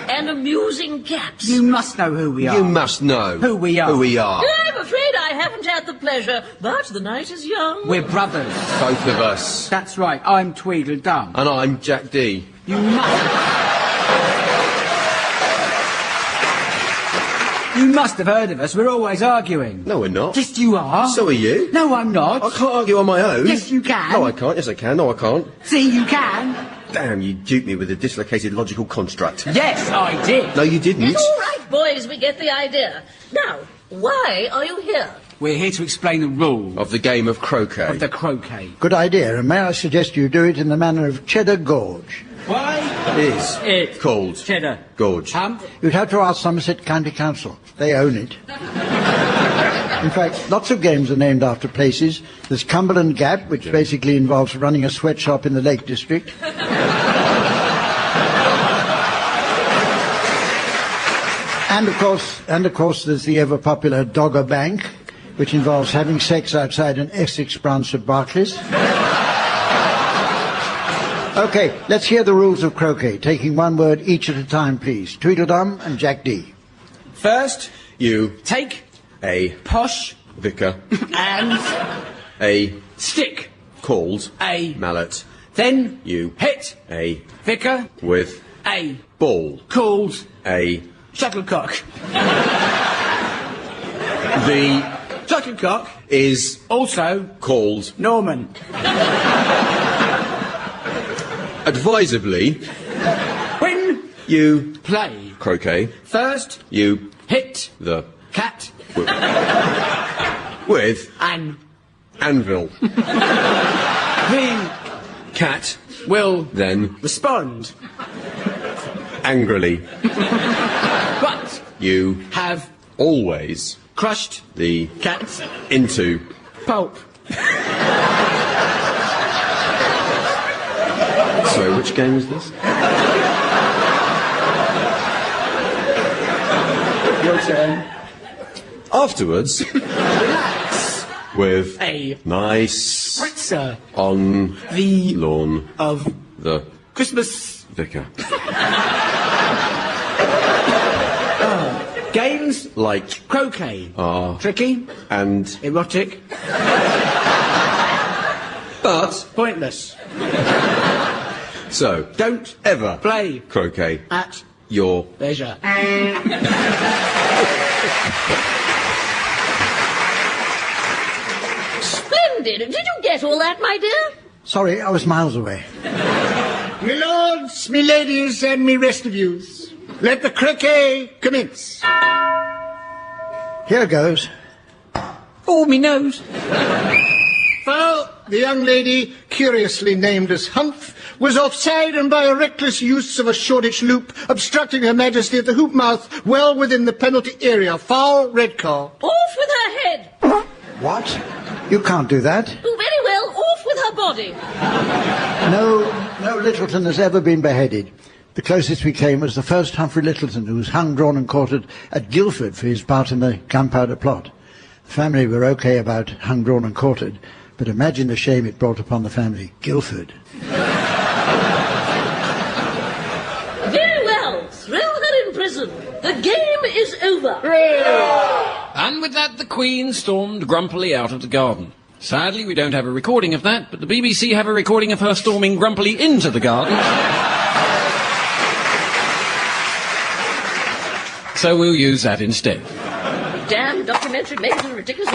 U: And amusing caps.
O: You must know who we are.
G: You must know
O: who we are.
G: Who we are.
U: I'm afraid I haven't had the pleasure, but the night is young.
O: We're brothers.
G: Both of us.
O: That's right. I'm Tweedledum.
G: And I'm Jack D.
O: You must... You must have heard of us. We're always arguing.
G: No, we're not.
O: Yes, you are.
G: So are you.
O: No, I'm not.
G: I can't argue on my own.
O: Yes, you can.
G: No, I can't. Yes, I can. No, I can't.
O: See, you can.
G: Damn, you duped me with a dislocated logical construct.
O: Yes, I did.
G: No, you didn't.
U: It's all right, boys. We get the idea. Now, why are you here?
O: We're here to explain the rules.
G: Of the game of croquet.
O: Of the croquet.
C: Good idea, and may I suggest you do it in the manner of Cheddar Gorge.
O: Why?
G: Is
V: It.
G: called
V: Cheddar.
G: Gorge.
O: Humph?
C: You'd have to ask Somerset County Council. They own it. In fact, lots of games are named after places. There's Cumberland Gap, which basically involves running a sweatshop in the Lake District. And of course, there's the ever-popular Dogger Bank, which involves having sex outside an Essex branch of Barclays. Okay, let's hear the rules of croquet, taking one word each at a time, please. Tweedledum and Jack D.
O: First,
G: You.
O: take
G: A.
O: posh
G: Vicar.
O: and
G: A.
O: stick.
G: called
O: A.
G: mallet.
O: Then
G: You
O: hit
G: a
O: vicar
G: with
O: A.
G: ball.
O: Called
G: A
O: shuttlecock.
G: the
O: Shuttlecock
G: is
O: also
G: called
O: Norman.
G: advisably
O: When
G: you
O: play
G: croquet.
O: first,
G: You
O: hit
G: the
O: cat
G: with
O: and
G: anvil.
O: the
G: Cat
O: will
G: then
O: respond.
G: angrily.
O: But
G: You
O: have
G: always
O: crushed
G: the
O: cat
G: into
O: pulp.
G: So which game is this?
O: Your turn.
G: Afterwards,
O: Relax.
G: with
O: A
G: nice
O: spritzer
G: on
O: the
G: lawn
O: of
G: the
O: Christmas
G: vicar.
O: games
G: Like
O: croquet.
G: are
O: Tricky,
G: and
O: erotic,
G: but
O: pointless.
G: so
O: Don't
G: ever
O: play
G: croquet
O: at
G: your
O: leisure.
U: Splendid. Did you get all that, my dear?
N: Sorry, I was miles away.
J: Me lords, me ladies, and me rest of yous, let the croquet commence.
N: Here goes.
O: Oh, me nose.
J: Well, the young lady, curiously named as Humph, was offside and by a reckless use of a Shoreditch loop, obstructing Her Majesty at the hoop mouth, well within the penalty area. Foul, red card.
U: Off with her head.
N: What? You can't do that.
U: Oh, very well. Off with her body.
N: No Lyttelton has ever been beheaded. The closest we came was the first Humphrey Lyttelton, who was hung, drawn and quartered at Guildford for his part in the Gunpowder Plot. The family were okay about hung, drawn and quartered, but imagine the shame it brought upon the family. Guildford.
U: Very well. Throw her in prison. The game is over.
T: And with that, the Queen stormed grumpily out of the garden. Sadly, we don't have a recording of that, but the BBC have a recording of her storming grumpily into the garden. So we'll use that instead.
U: Damn documentary makers are ridiculous.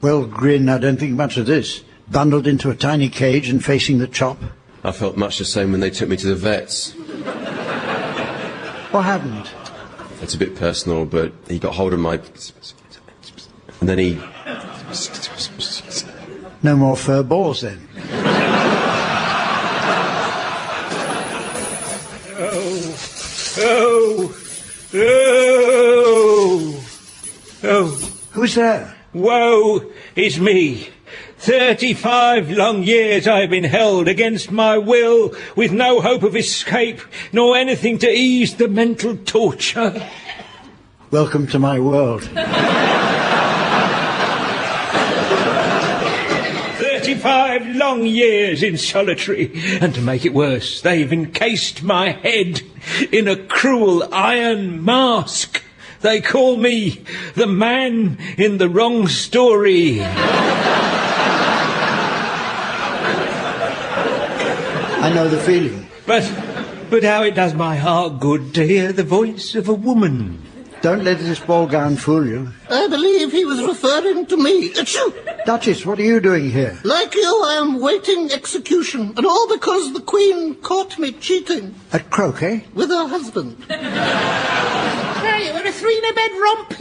N: Well, Grin, I don't think much of this. Bundled into a tiny cage and facing the chop.
G: I felt much the same when they took me to the vets.
N: What happened?
G: It's a bit personal, but he got hold of my... And then he...
N: No more fur balls, then. Who's there?
X: Woe is me. 35 long years I have been held against my will, with no hope of escape, nor anything to ease the mental torture.
N: Welcome to my world.
X: 35 long years in solitary, and to make it worse, they've encased my head in a cruel iron mask. They call me the man in the wrong story.
N: I know the feeling.
X: But how it does my heart good to hear the voice of a woman.
N: Don't let this ball gown fool you.
B: I believe he was referring to me. Achoo!
N: Duchess, what are you doing here?
B: Like you, I am waiting execution, and all because the Queen caught me cheating.
N: At croquet?
B: With her husband. Hey, we're a three-in-a-bed romp.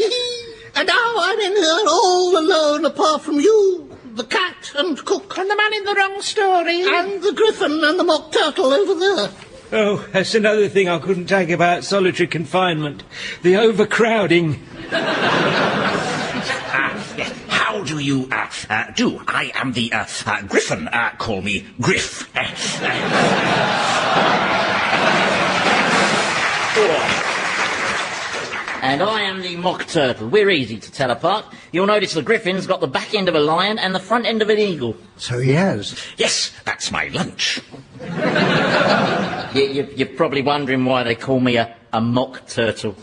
B: And now I'm in here all alone apart from you, the cat and cook. And the man in the wrong story. And the griffin and the mock turtle over there.
X: Oh, that's another thing I couldn't take about solitary confinement. The overcrowding.
D: How do you do? I am the Griffin. Call me Griff.
F: And I am the mock turtle. We're easy to tell apart. You'll notice the griffin's got the back end of a lion and the front end of an eagle.
C: So he has.
D: Yes, that's my lunch.
F: You're probably wondering why they call me a mock turtle.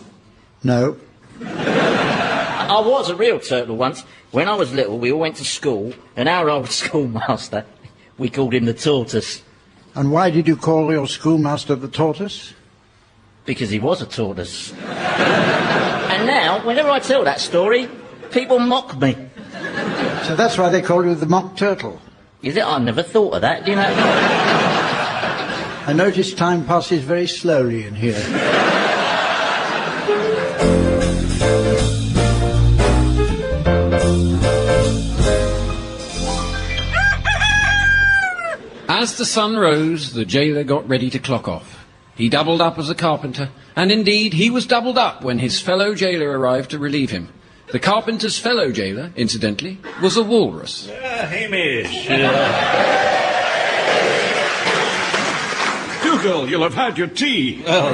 C: No.
F: I was a real turtle once. When I was little, we all went to school, and our old schoolmaster, we called him the tortoise.
C: And why did you call your schoolmaster the tortoise?
F: Because he was a tortoise. And now, whenever I tell that story, people mock me.
C: So that's why they call you the mock turtle.
F: Is it? I never thought of that, do you know?
C: I notice time passes very slowly in here.
T: As the sun rose, the jailer got ready to clock off. He doubled up as a carpenter, and indeed he was doubled up when his fellow jailer arrived to relieve him. The carpenter's fellow jailer, incidentally, was a walrus.
X: Hamish.
H: Dougal, you'll have had your tea.
X: Well,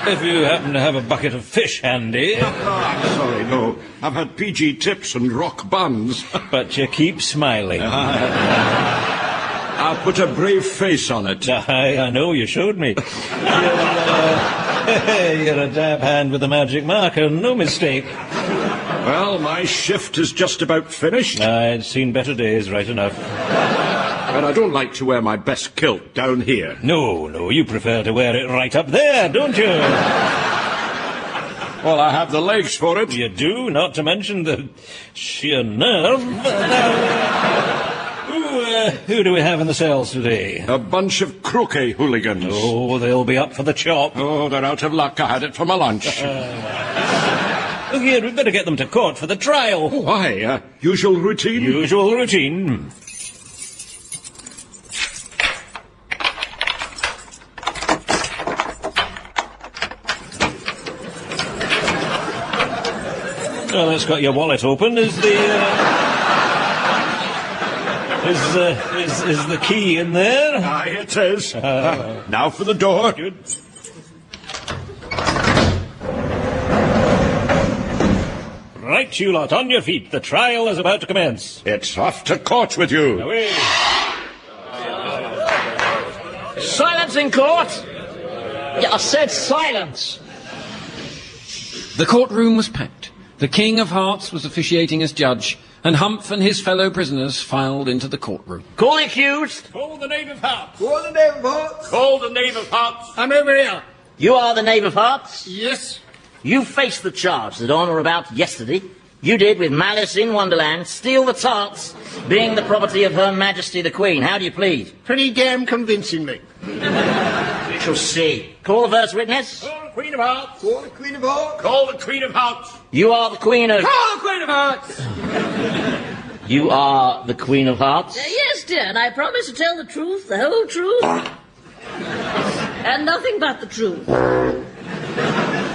X: if you happen to have a bucket of fish handy.
H: I'm sorry, no. I've had PG tips and rock buns.
X: But you keep smiling.
H: I'll put a brave face on it.
X: I know, you showed me. You're a dab hand with a magic marker, no mistake.
H: Well, my shift is just about finished.
X: I'd seen better days, right enough.
H: And I don't like to wear my best kilt down here.
X: No, you prefer to wear it right up there, don't you?
H: Well, I have the legs for it.
X: You do, not to mention the sheer nerve. Who do we have in the cells today?
H: A bunch of croquet hooligans.
X: Oh, they'll be up for the chop.
H: Oh, they're out of luck. I had it for my lunch.
X: Look here, we'd better get them to court for the trial.
H: Why? Usual routine?
X: Usual routine. Well, that's got your wallet open. Is the key in there?
H: Aye, it is. Now for the door.
X: Good. Right, you lot, on your feet. The trial is about to commence.
H: It's off to court with you.
X: Away.
F: Silence in court! Yeah, I said silence!
T: The courtroom was packed. The King of Hearts was officiating as judge, and Humph and his fellow prisoners filed into the courtroom.
F: Call the accused!
X: Call the Knave of Hearts!
J: Call the Knave of Hearts!
X: Call the Knave of Hearts!
J: I'm over here.
F: You are the Knave of Hearts?
J: Yes.
F: You face the charge that on or about yesterday you did with malice in Wonderland steal the tarts, being the property of Her Majesty the Queen. How do you plead?
J: Pretty damn convincingly.
F: We shall see. Call the first witness.
X: Call the Queen of Hearts!
J: Call the Queen of Hearts!
X: Call the Queen of Hearts!
F: You are the Queen of...
J: Call the Queen of Hearts!
F: You are the Queen of Hearts?
U: Yes, dear, and I promise to tell the truth, the whole truth, and nothing but the truth.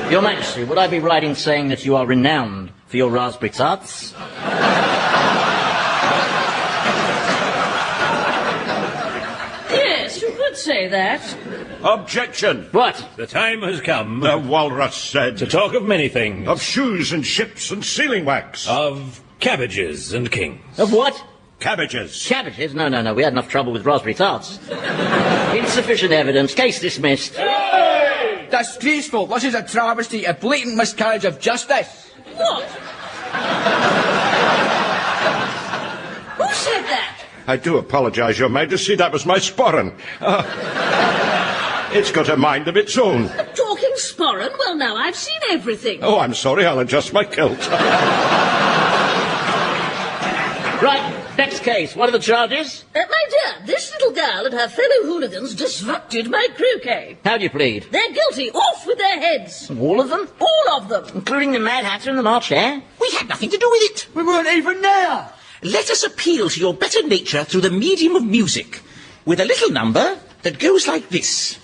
F: Your Majesty, would I be right in saying that you are renowned for your raspberry tarts?
U: Yes, you could say that.
H: Objection.
F: What?
X: The time has come.
H: The walrus said.
X: To talk of many things.
H: Of shoes and ships and sealing wax.
X: Of cabbages and kings.
F: Of what?
H: Cabbages.
F: Cabbages? No. We had enough trouble with raspberry tarts. Insufficient evidence. Case dismissed.
X: Hey!
O: Disgraceful. This is a travesty, a blatant miscarriage of justice.
U: What? Who said that?
H: I do apologise, Your Majesty. That was my sporran. It's got a mind of its own.
U: A talking sporran? Well, now, I've seen everything.
H: Oh, I'm sorry. I'll adjust my kilt.
F: Right, next case. What are the charges?
U: My dear, this little girl and her fellow hooligans disrupted my croquet.
F: How do you plead?
U: They're guilty. Off with their heads.
F: All of them?
U: All of them.
F: Including the Mad Hatter and the March Hare?
D: We had nothing to do with it.
O: We weren't even there.
D: Let us appeal to your better nature through the medium of music, with a little number that goes like this.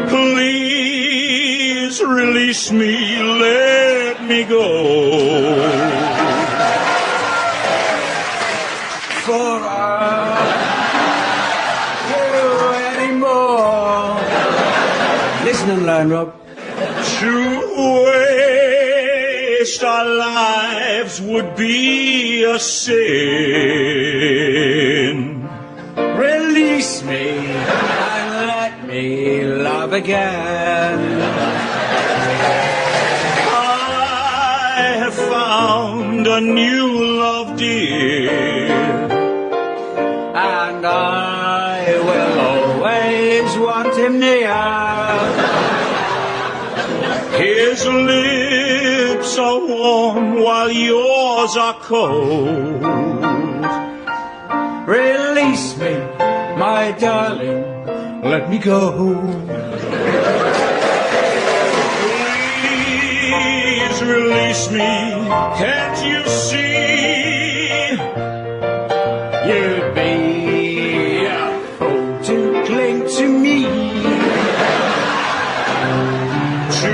X: Please release me, let me go.
O: For turn, Rob.
X: To waste our lives would be a sin.
O: Release me and let me love again.
X: I have found a new love, dear,
O: and I will always want him near.
X: His lips are warm while yours are cold.
O: Release me, my darling, let me go.
X: Please release me, can't you see?
O: You'd be a fool to cling to me.
X: To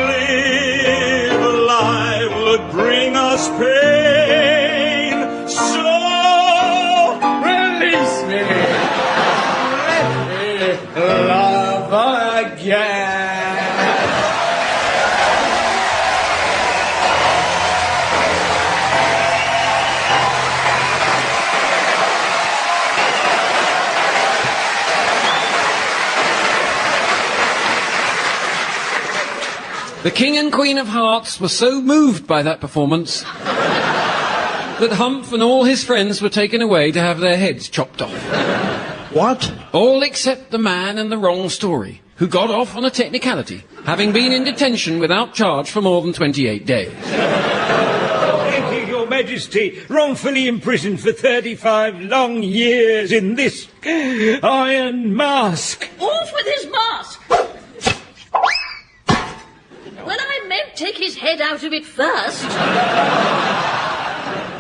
X: live alive would bring us pain. So
O: release me, let me love again.
T: The King and Queen of Hearts were so moved by that performance that Humph and all his friends were taken away to have their heads chopped off.
N: What?
T: All except the man in the wrong story, who got off on a technicality, having been in detention without charge for more than 28 days.
X: Your Majesty, wrongfully imprisoned for 35 long years in this iron mask.
U: Off with his mask! Well, I meant take his head out of it first.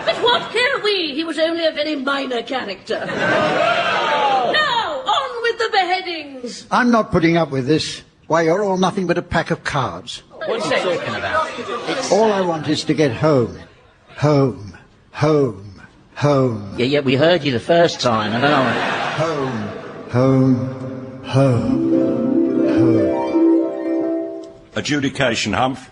U: But what care we? He was only a very minor character. Now, on with the beheadings.
N: I'm not putting up with this. Why, you're all nothing but a pack of cards.
F: What are you talking about?
N: All I want is to get home. Home. Home. Home.
F: Yeah, we heard you the first time. I don't know.
N: Home. Home. Home. Home.
E: Adjudication, Humph.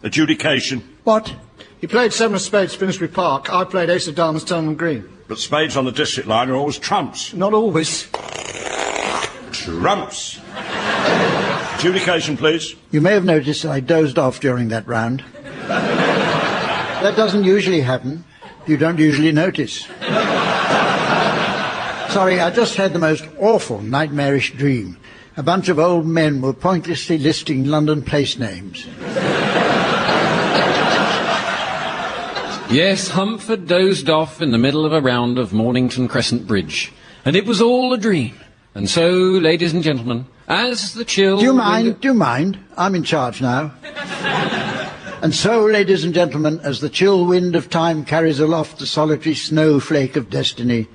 E: Adjudication.
N: What?
J: He played seven of spades, Finsbury Park. I played ace of diamonds, Turnham Green.
E: But spades on the district line are always trumps.
J: Not always.
E: Trumps. Adjudication, please.
N: You may have noticed I dozed off during that round. That doesn't usually happen. You don't usually notice. Sorry, I just had the most awful nightmarish dream. A bunch of old men were pointlessly listing London place names.
T: Yes, Humph had dozed off in the middle of a round of Mornington Crescent Bridge. And it was all a dream. And so, ladies and gentlemen, as the chill...
N: Do you mind? I'm in charge now. And so, ladies and gentlemen, as the chill wind of time carries aloft the solitary snowflake of destiny,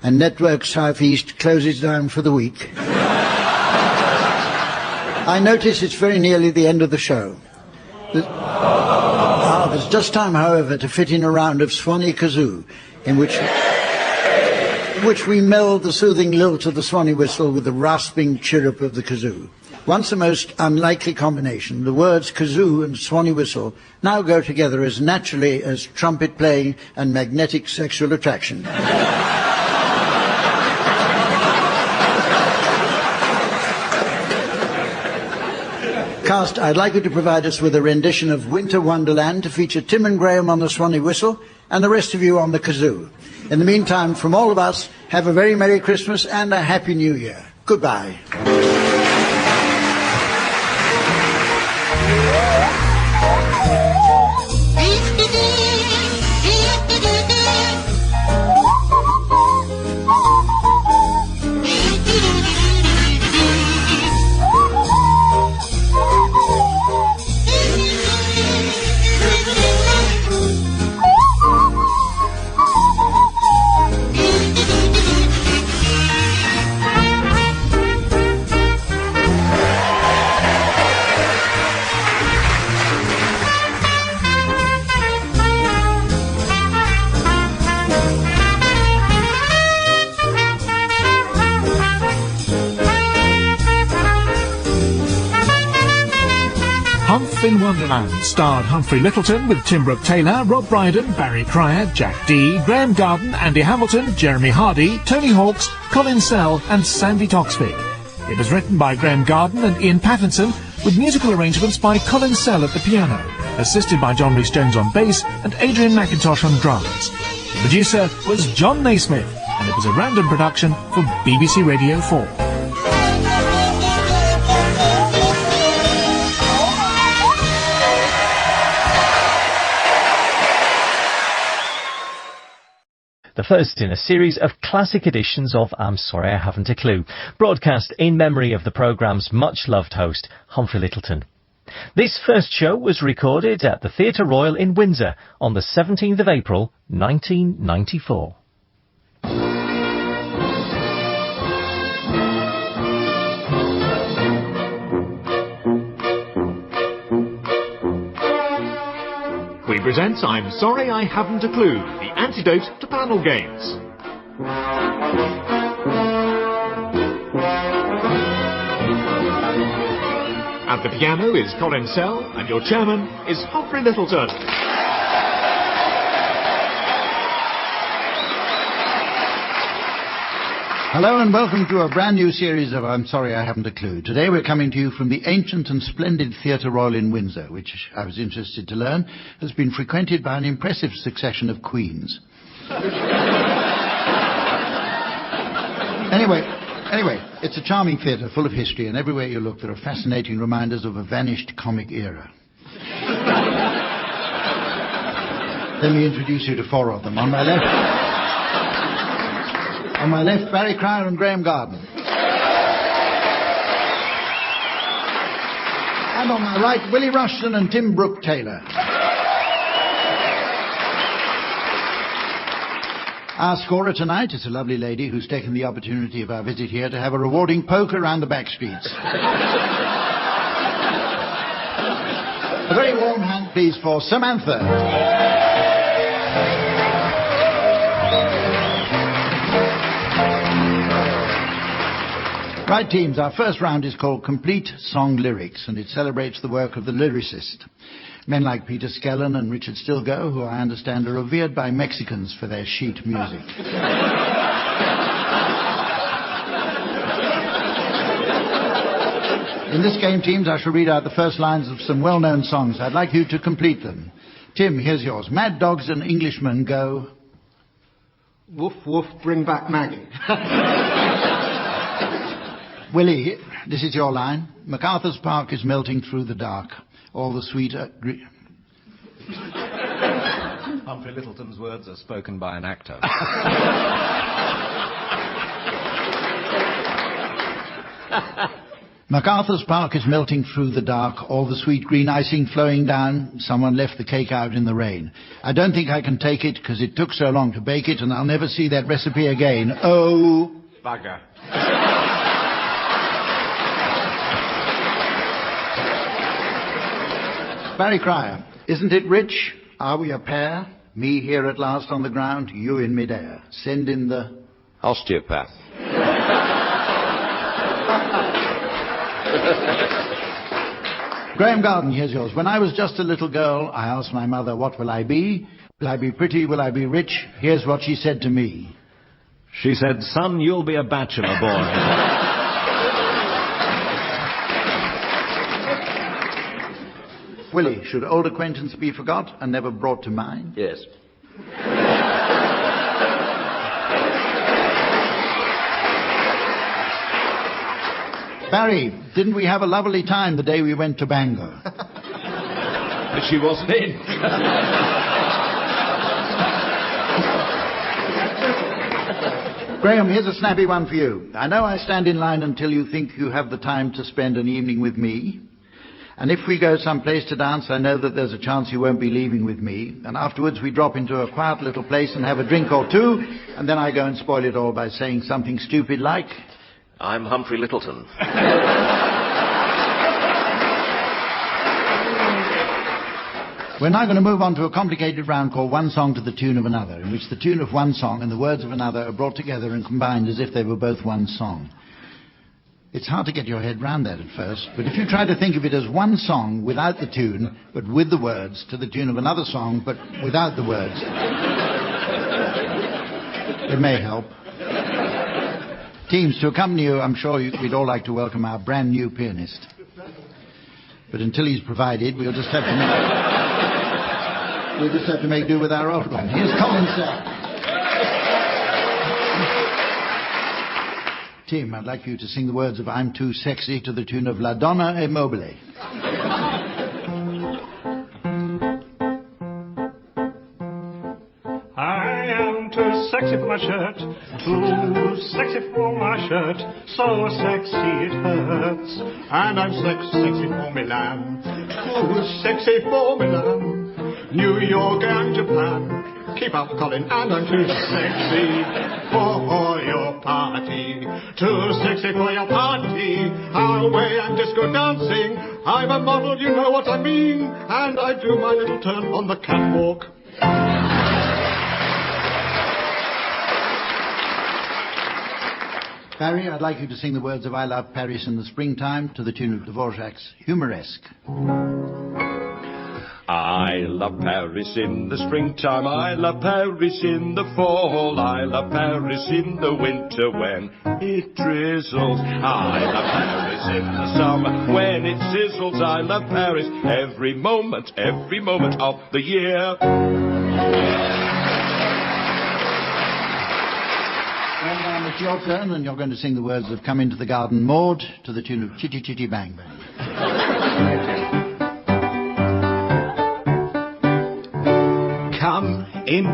N: and Network Southeast closes down for the week... I notice it's very nearly the end of the show. There's just time, however, to fit in a round of Swanee Kazoo, in which we meld the soothing lilt of the Swanee whistle with the rasping chirrup of the kazoo. Once a most unlikely combination, the words kazoo and Swanee whistle now go together as naturally as trumpet playing and magnetic sexual attraction. Cast, I'd like you to provide us with a rendition of Winter Wonderland to feature Tim and Graham on the Swanee whistle and the rest of you on the kazoo. In the meantime, from all of us, have a very Merry Christmas and a Happy New Year. Goodbye.
M: Humph in Wonderland starred Humphrey Lyttelton with Tim Brooke-Taylor, Rob Brydon, Barry Cryer, Jack Dee, Graham Garden, Andy Hamilton, Jeremy Hardy, Tony Hawkes, Colin Sell and Sandy Toksvig. It was written by Graham Garden and Ian Pattinson, with musical arrangements by Colin Sell at the piano, assisted by John Rhys-Jones on bass and Adrian McIntosh on drums. The producer was John Naismith, and it was a random production for BBC Radio 4.
P: The first in a series of classic editions of I'm Sorry I Haven't a Clue, broadcast in memory of the programme's much-loved host, Humphrey Lyttelton. This first show was recorded at the Theatre Royal in Windsor on the 17th of April, 1994.
Q: We present I'm Sorry I Haven't a Clue, the antidote to panel games. At the piano is Colin Sell, and your chairman is Humphrey Lyttelton.
C: Hello and welcome to a brand new series of I'm Sorry I Haven't a Clue. Today we're coming to you from the ancient and splendid Theatre Royal in Windsor, which I was interested to learn has been frequented by an impressive succession of queens. Anyway, it's a charming theatre full of history, and everywhere you look there are fascinating reminders of a vanished comic era. Let me introduce you to four of them. On my left, Barry Cryer and Graham Garden. And on my right, Willie Rushton and Tim Brooke-Taylor. Our scorer tonight is a lovely lady who's taken the opportunity of our visit here to have a rewarding poke around the back streets. A very warm hand, please, for Samantha. Right, teams, our first round is called Complete Song Lyrics, and it celebrates the work of the lyricist. Men like Peter Skellen and Richard Stilgoe, who I understand are revered by Mexicans for their sheet music. In this game, teams, I shall read out the first lines of some well-known songs. I'd like you to complete them. Tim, here's yours. Mad dogs and Englishmen go...
J: Woof, woof, bring back Maggie.
C: Willie, this is your line. MacArthur's Park is melting through the dark. All the sweet...
R: Humphrey Lyttelton's words are spoken by an actor.
C: MacArthur's Park is melting through the dark. All the sweet green icing flowing down. Someone left the cake out in the rain. I don't think I can take it because it took so long to bake it and I'll never see that recipe again. Oh...
R: Bugger.
C: Barry Cryer, isn't it rich? Are we a pair? Me here at last on the ground, you in midair. Send in the...
E: Osteopath.
C: Graham Garden, here's yours. When I was just a little girl, I asked my mother, what will I be? Will I be pretty? Will I be rich? Here's what she said to me.
R: She said, son, you'll be a bachelor boy.
C: Willie, should old acquaintance be forgot and never brought to mind?
E: Yes.
C: Barry, didn't we have a lovely time the day we went to Bangor?
R: But she wasn't in.
C: Graham, here's a snappy one for you. I know I stand in line until you think you have the time to spend an evening with me. And if we go someplace to dance, I know that there's a chance you won't be leaving with me. And afterwards we drop into a quiet little place and have a drink or two, and then I go and spoil it all by saying something stupid like...
Y: I'm Humphrey Lyttelton.
C: We're now going to move on to a complicated round called One Song to the Tune of Another, in which the tune of one song and the words of another are brought together and combined as if they were both one song. It's hard to get your head round that at first, but if you try to think of it as one song without the tune, but with the words, to the tune of another song, but without the words, it may help. Teams, to accompany you, I'm sure we'd all like to welcome our brand new pianist. But until he's provided, we'll just have to make do with our old one. Here's Colin Sell. Tim, I'd like you to sing the words of I'm Too Sexy to the tune of La Donna e Mobile.
H: I am too sexy for my shirt, too sexy for my shirt, so sexy it hurts. And I'm sexy for Milan, too sexy for Milan, New York and Japan. Keep up, Colin, and I'm too sexy for your party. Too sexy for your party. Away and disco dancing. I'm a model, you know what I mean. And I do my little turn on the catwalk.
C: Barry, I'd like you to sing the words of I Love Paris in the Springtime to the tune of Dvorak's Humoresque.
E: I love Paris in the springtime, I love Paris in the fall, I love Paris in the winter when it drizzles. I love Paris in the summer when it sizzles. I love Paris every moment of the year.
C: And it's your turn, and you're going to sing the words of Come Into the Garden Maud to the tune of Chitty Chitty Bang Bang.
H: Come in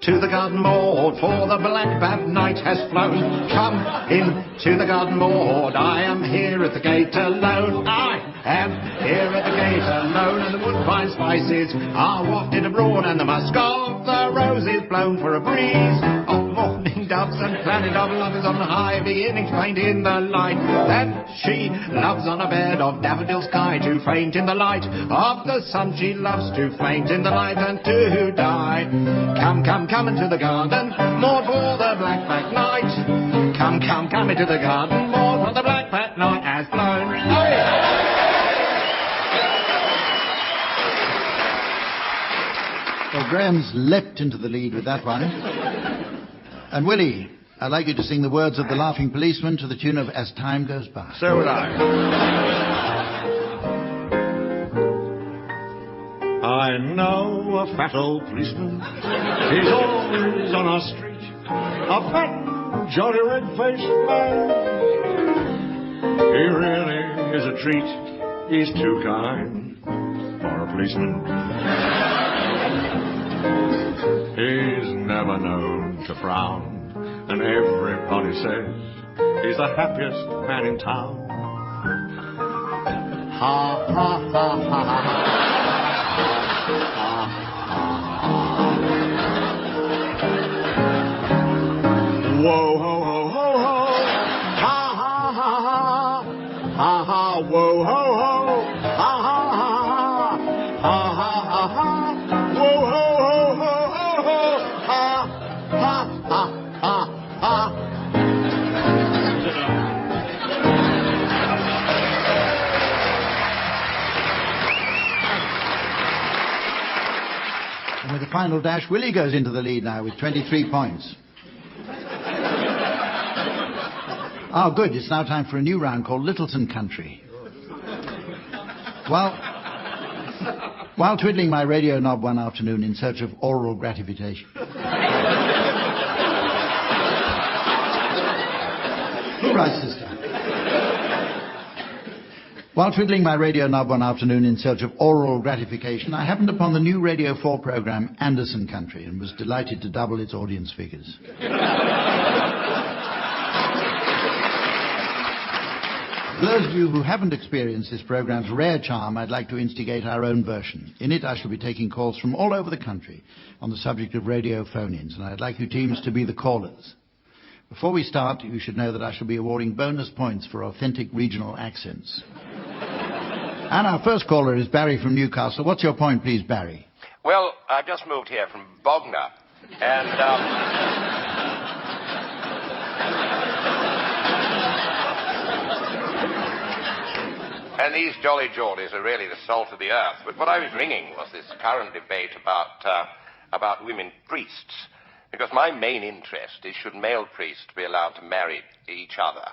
H: to the garden Maud, for the black bad night has flown. Come in to the garden Maud, I am here at the gate alone. I am here at the gate alone, and the woodbine spices are wafted abroad, and the musk of the rose is blown for a breeze of morning doves and planet of lovers on high, beginning to faint in the light that she loves on a bed of daffodil sky, to faint in the light of the sun. She loves to faint in the light and to die. Come into the garden, Maud, for the black night. Come into the garden, Maud, for the black night has blown. Oh, yeah.
C: Well, Graham's leapt into the lead with that one. And Willie, I'd like you to sing the words of The Laughing Policeman to the tune of As Time Goes By.
E: So would I.
H: I know a fat old policeman. He's always on our street. A fat, jolly red-faced man. He really is a treat. He's too kind for a policeman. He's never known to frown, and everybody says he's the happiest man in town. Ha, ha, ha, ha, ha. Whoa, ho, ho, ho, ho. Ha, ha, ha, ha. Ha, ha, whoa, ho, ho. Ha, ha, ha, ha. Ha, ha, ha, ha. Whoa, ho, ho, ho, ho, ho. Ha, ha, ha, ha, ha.
C: And with the final dash, Willie goes into the lead now with 23 points. Oh, good. It's now time for a new round called Lyttelton Country. While twiddling my radio knob one afternoon in search of oral gratification. Right, sister. While twiddling my radio knob one afternoon in search of oral gratification, I happened upon the new Radio 4 program Anderson Country and was delighted to double its audience figures. For those of you who haven't experienced this program's rare charm, I'd like to instigate our own version. In it, I shall be taking calls from all over the country on the subject of radio phone-ins, and I'd like you teams to be the callers. Before we start, you should know that I shall be awarding bonus points for authentic regional accents. And our first caller is Barry from Newcastle. What's your point, please, Barry?
E: Well, I've just moved here from Bognor, and
A: these jolly Geordies are really the salt of the earth. But what I was ringing was this current debate about women priests. Because my main interest is should male priests be allowed to marry each other.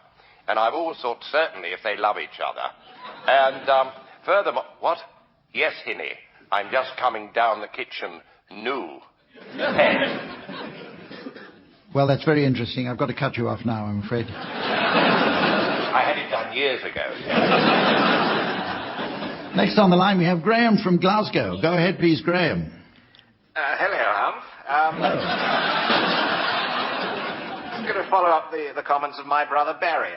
A: And I've always thought certainly if they love each other. And furthermore... What? Yes, Hinny. I'm just coming down the kitchen new. Pet.
C: Well, that's very interesting. I've got to cut you off now, I'm afraid.
A: I had it done years ago.
C: Next on the line, we have Graham from Glasgow. Go ahead, please, Graham.
I: Hello, Humph. I'm going to follow up the comments of my brother Barry.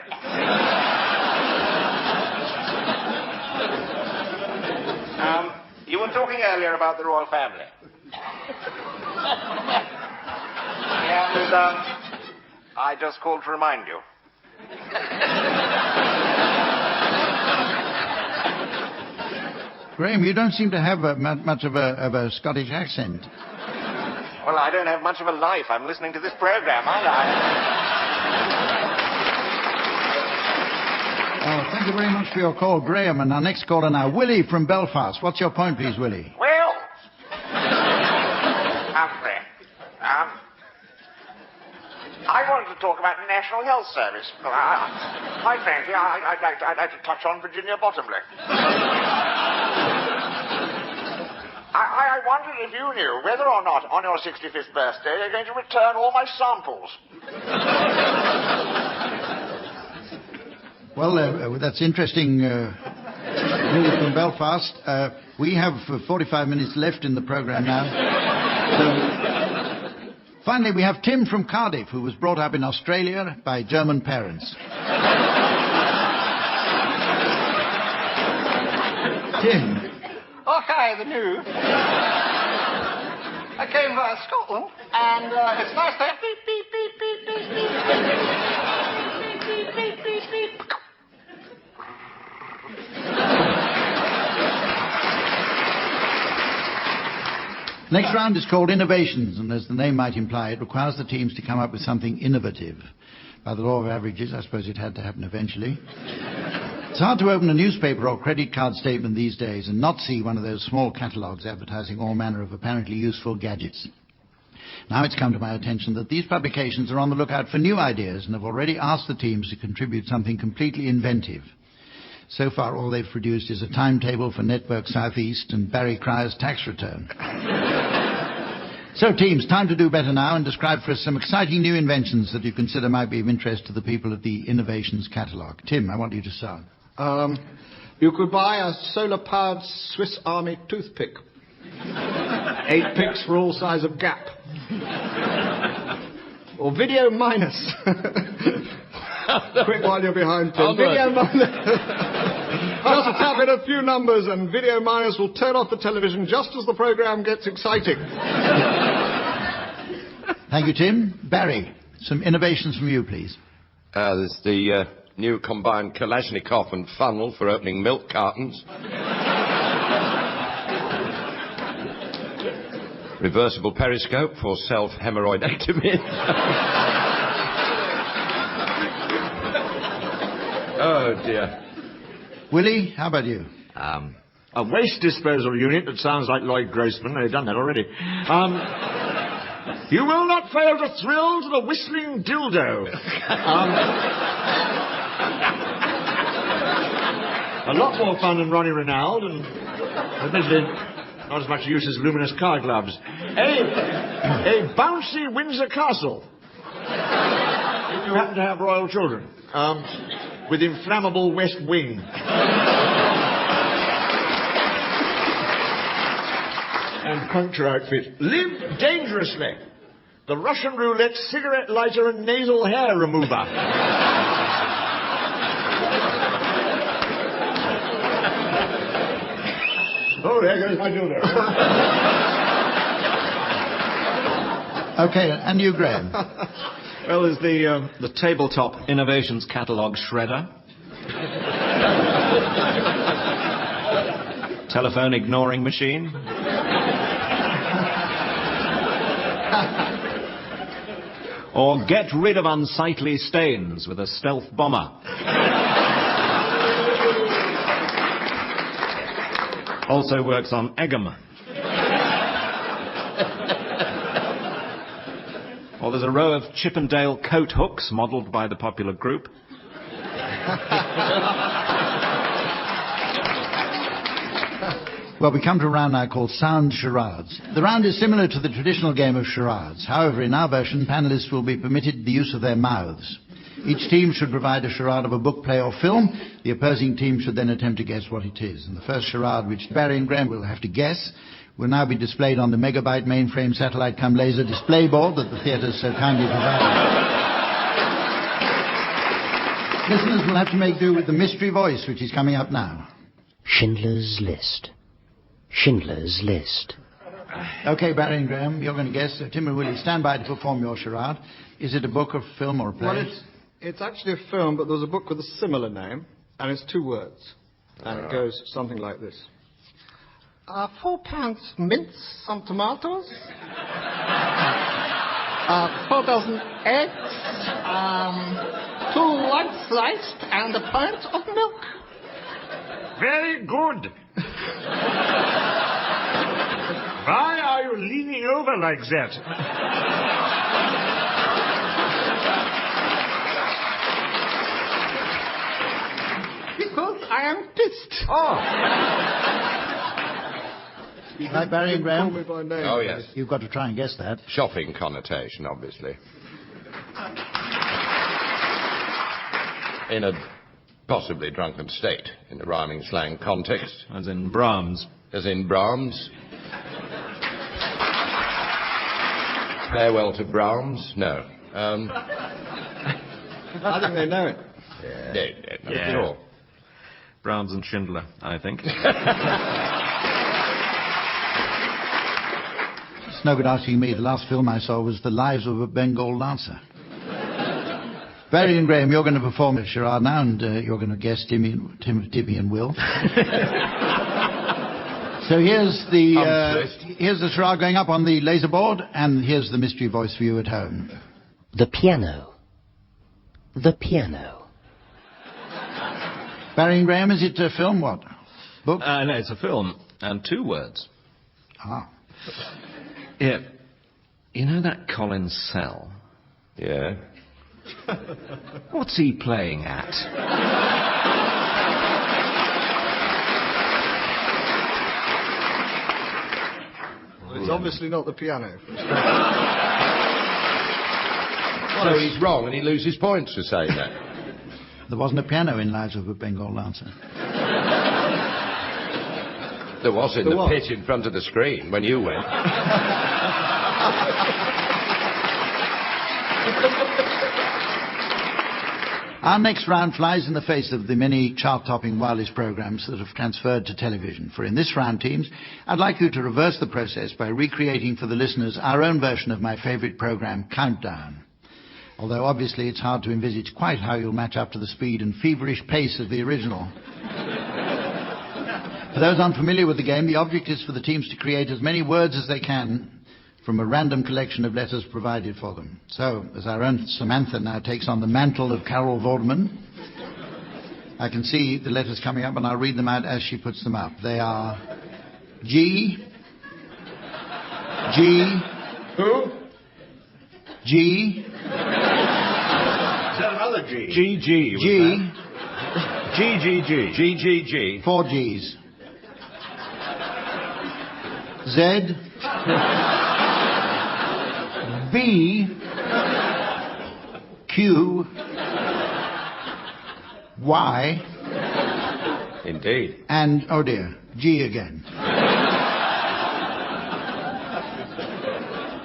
I: You were talking earlier about the royal family. And I just called to remind you.
C: Graham, you don't seem to have much of a Scottish accent.
I: Well, I don't have much of a life. I'm listening to this program, aren't I?
C: Oh, thank you very much for your call, Graham. And our next caller now, Willie from Belfast. What's your point, please, Willie?
I: Well, Humphrey, I wanted to talk about the National Health Service. Quite frankly, I'd like to touch on Virginia Bottomley. I wondered if you knew whether or not on your 65th birthday they're going to return all my samples.
C: Well, that's interesting, Willie from Belfast. We have 45 minutes left in the programme now. Finally, we have Tim from Cardiff, who was brought up in Australia by German parents. Tim.
K: Oh, hi, the news. I came via Scotland, and it's nice to have beep, beep, beep, beep, beep, beep, beep, beep, beep, beep, beep.
C: Next round is called Innovations, and as the name might imply, it requires the teams to come up with something innovative. By the law of averages, I suppose it had to happen eventually. It's hard to open a newspaper or credit card statement these days and not see one of those small catalogues advertising all manner of apparently useful gadgets. Now it's come to my attention that these publications are on the lookout for new ideas and have already asked the teams to contribute something completely inventive. So far, all they've produced is a timetable for Network Southeast and Barry Cryer's tax return. So, teams, time to do better now and describe for us some exciting new inventions that you consider might be of interest to the people at the Innovations catalogue. Tim, I want you to start.
J: You could buy a solar-powered Swiss Army toothpick. 8 picks for all size of gap. Or video minus. Quick while you're behind, Tim. Video minus. Just tap in a few numbers and Video Minus will turn off the television just as the programme gets exciting.
C: Thank you, Tim. Barry, some innovations from you, please.
E: There's the new combined Kalashnikov and funnel for opening milk cartons. Reversible periscope for self-hemorrhoidectomy. Oh, dear.
C: Willie, how about you?
R: A waste disposal unit that sounds like Lloyd Grossman. They've done that already. You will not fail to thrill to the whistling dildo. A lot more fun than Ronnie Reynald, and admittedly not as much use as luminous car gloves. A bouncy Windsor castle. If you happen to have royal children. With inflammable west wing. And puncture outfit. Live dangerously. The Russian roulette cigarette lighter and nasal hair remover. Oh, there goes my dildo.
C: Okay, and you, Graham?
R: Well, there's the tabletop innovations catalogue shredder. Telephone ignoring machine. Or get rid of unsightly stains with a stealth bomber. Also works on Egham. Or there's a row of Chippendale coat hooks modelled by the popular group.
C: Well, we come to a round now called Sound Charades. The round is similar to the traditional game of charades. However, in our version, panellists will be permitted the use of their mouths. Each team should provide a charade of a book, play or film. The opposing team should then attempt to guess what it is. And the first charade, which Barry and Graham will have to guess, will now be displayed on the megabyte mainframe satellite cum laser display board that the theatres so kindly provided. Listeners will have to make do with the mystery voice which is coming up now.
B: Schindler's List. Schindler's List.
C: Okay, Barry and Graham, you're going to guess. Tim and Willie, stand by to perform your charade. Is it a book, a film, or a play?
G: Well, it's actually a film, but there's a book with a similar name, and it's 2 words. And it goes something like this. 4 pounds mince, some tomatoes, 4 dozen eggs, 2 large sliced, and a pint of milk.
R: Very good. Why are you leaning over like that?
G: Because I am pissed.
C: Right, Barry and Graham?
G: Call me by name.
A: Oh, yes.
C: You've got to try and guess that.
A: Shopping connotation, obviously. In a possibly drunken state, in a rhyming slang context.
R: As in Brahms.
A: As in Brahms. Farewell to Brahms? No.
G: I think they know it.
A: Yeah. No,
R: Yeah.
A: sure.
R: Brahms and Schindler, I think.
C: It's no good asking me. The last film I saw was The Lives of a Bengal Dancer. Barry and Graham, you're going to perform a charade now, and you're going to guess Timmy and Will. So here's the charade going up on the laser board, and here's the mystery voice for you at home.
B: The piano. The piano.
C: Barry and Graham, is it a film? What? Book?
R: No, it's a film, and 2 words.
C: Ah.
R: Yeah. You know that Colin Sell?
A: Yeah.
R: What's he playing at?
G: Well, it's obviously not the piano.
A: So he's wrong and he loses points for saying that.
C: There wasn't a piano in Lives of a Bengal Dancer.
A: There was in the pit in front of the screen when you went.
C: Our next round flies in the face of the many chart-topping wireless programs that have transferred to television. For in this round, teams, I'd like you to reverse the process by recreating for the listeners our own version of my favourite program, Countdown. Although obviously it's hard to envisage quite how you'll match up to the speed and feverish pace of the original. For those unfamiliar with the game, the object is for the teams to create as many words as they can from a random collection of letters provided for them. So, as our own Samantha now takes on the mantle of Carol Vorderman, I can see the letters coming up, and I'll read them out as she puts them up. They are G,
R: Who?
C: G,
R: Is that another G? GG. GGG.
C: 4 Gs. Z, B, Q, Y.
A: Indeed.
C: And, oh dear, G again.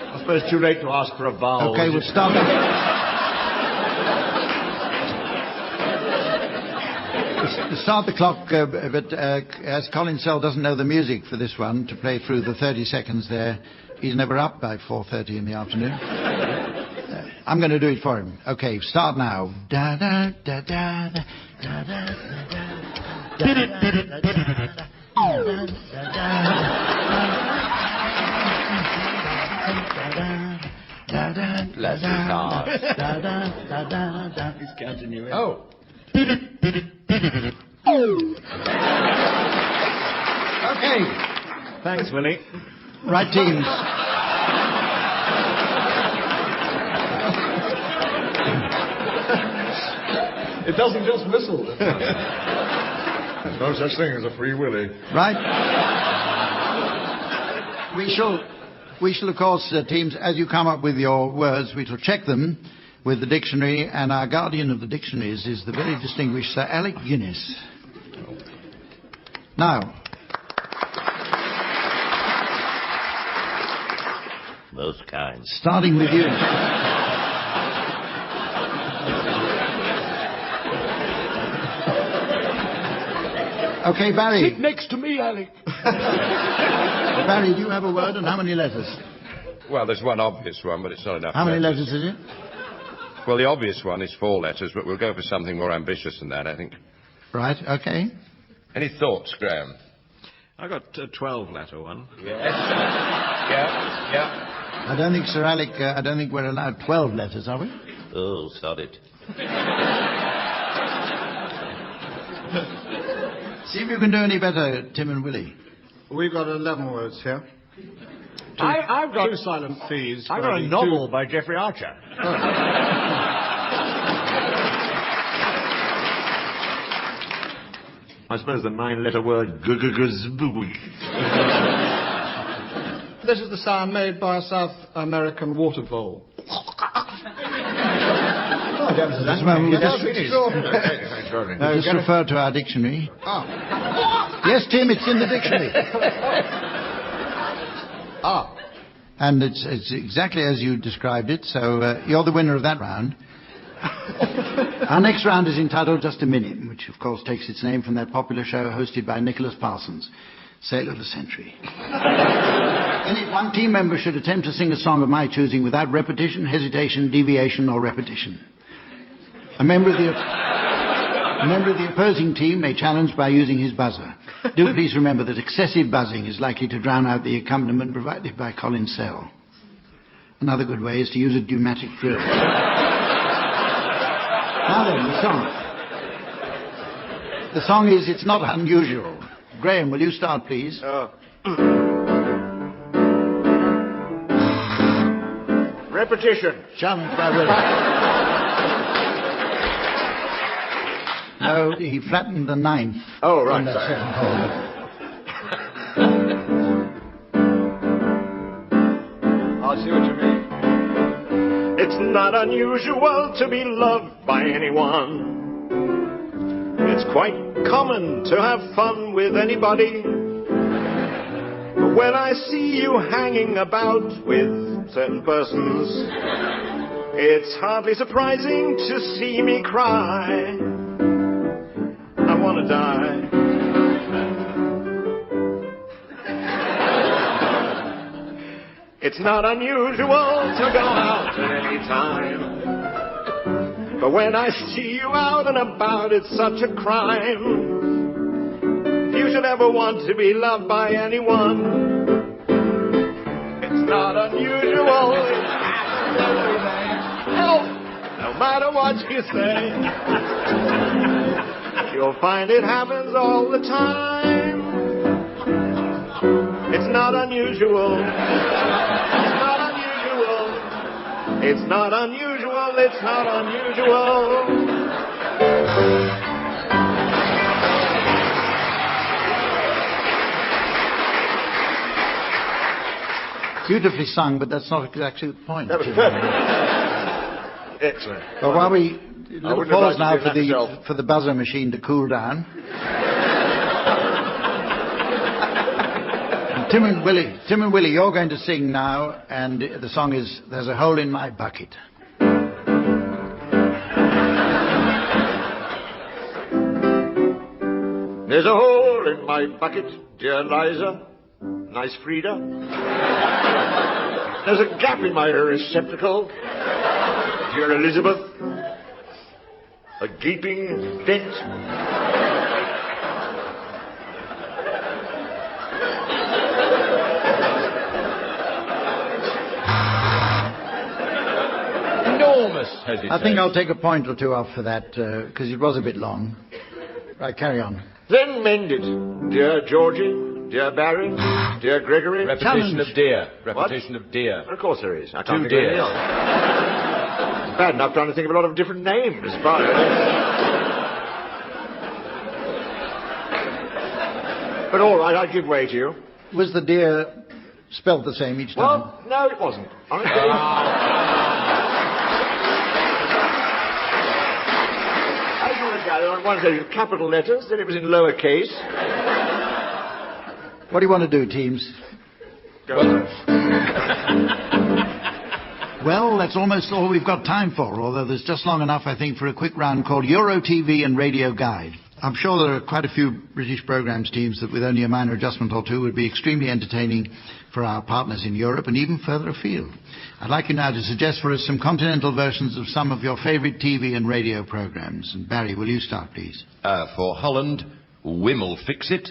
R: I suppose too late to ask for a vowel.
C: Okay, we'll start. Start the clock, but as Colin Sell doesn't know the music for this one to play through the 30 seconds there, he's never up by 4:30 in the afternoon. I'm going to do it for him. Okay, start now. Da da da da da da da da
A: Bless his heart.
R: He's counting you in.
A: Oh.
C: Okay, Okay.
R: Thanks, Willie.
C: Right, teams.
R: It doesn't just whistle. There's no such thing as a free Willie.
C: Right. We shall, of course, teams, as you come up with your words, we shall check them with the dictionary, and our guardian of the dictionaries is the very distinguished Sir Alec Guinness. Now.
A: Most kind.
C: Starting with you. Okay, Barry.
R: Sit next to me, Alec.
C: Barry, do you have a word, and how many letters?
E: Well, there's one obvious one, but it's not enough.
C: How many letters is it?
E: Well, the obvious one is 4 letters, but we'll go for something more ambitious than that, I think.
C: Right, okay.
E: Any thoughts, Graham?
R: I got a 12-letter one.
E: Yes. Yeah.
C: I don't think, Sir Alec, I don't think we're allowed 12 letters, are we?
A: Oh, sod it.
C: See if you can do any better, Tim and Willie.
G: We've got 11 words here.
R: I've got
G: 2 silent C's.
R: I've got a novel by Geoffrey Archer. I suppose the 9-letter word g-g-g-zbooey.
G: This is the sound made by a South American water vole.
C: Just refer to our dictionary. Yes, Tim, it's in the dictionary. And it's exactly as you described it, so you're the winner of that round. Our next round is entitled Just a Minute, which of course takes its name from that popular show hosted by Nicholas Parsons, Sailor of the Century. In it, one team member should attempt to sing a song of my choosing without repetition, hesitation, deviation, or repetition. A member of the opposing team may challenge by using his buzzer. Do please remember that excessive buzzing is likely to drown out the accompaniment provided by Colin Sell. Another good way is to use a pneumatic drill. Now then, the song. The song is It's Not Unusual. Graham, will you start, please?
R: Repetition.
C: Challenged by Willie. No, he flattened the 9th.
R: Oh, right.
C: On that second hole.
R: I see what you mean. It's not unusual to be loved by anyone. It's quite common to have fun with anybody. But when I see you hanging about with certain persons, it's hardly surprising to see me cry. I want to die. It's not unusual to go out at any time. But when I see you out and about, it's such a crime. If you should ever want to be loved by anyone, it's not unusual. Help! No matter what you say, you'll find it happens all the time. It's not unusual. It's not unusual. It's not unusual. It's not unusual.
C: Beautifully sung, but that's not exactly the point.
R: That was perfect. Excellent.
C: Well, while we... little pause now for the buzzer machine to cool down. Tim and Willie, you're going to sing now, and the song is There's a Hole in My Bucket.
R: There's a hole in my bucket, dear Liza. Nice Frida. There's a gap in my receptacle, dear Elizabeth. A gaping dent.
E: Enormous hesitation.
C: I think I'll take a point or two off for that, because it was a bit long. Right, carry on.
R: Then mend it, dear Georgie, Dear Barry, dear Gregory.
D: Repetition of dear.
R: What?
D: Repetition of dear.
R: Of course there is. I can't
D: Two
R: think of anything
D: dears.
R: else. Bad enough trying to think of a lot of different names. But all right, I'll give way to you.
C: Was the deer spelled the same each time?
R: Well, no, it wasn't. Honestly. As you would gather, on one side it was capital letters, then it was in lower case.
C: What do you want to do, teams?
R: Go on.
C: Well, that's almost all we've got time for, although there's just long enough, I think, for a quick round called Euro TV and Radio Guide. I'm sure there are quite a few British programmes, teams, that with only a minor adjustment or two would be extremely entertaining for our partners in Europe and even further afield. I'd like you now to suggest for us some continental versions of some of your favourite TV and radio programmes. And Barry, will you start, please?
E: For Holland, Wimmel Fix It.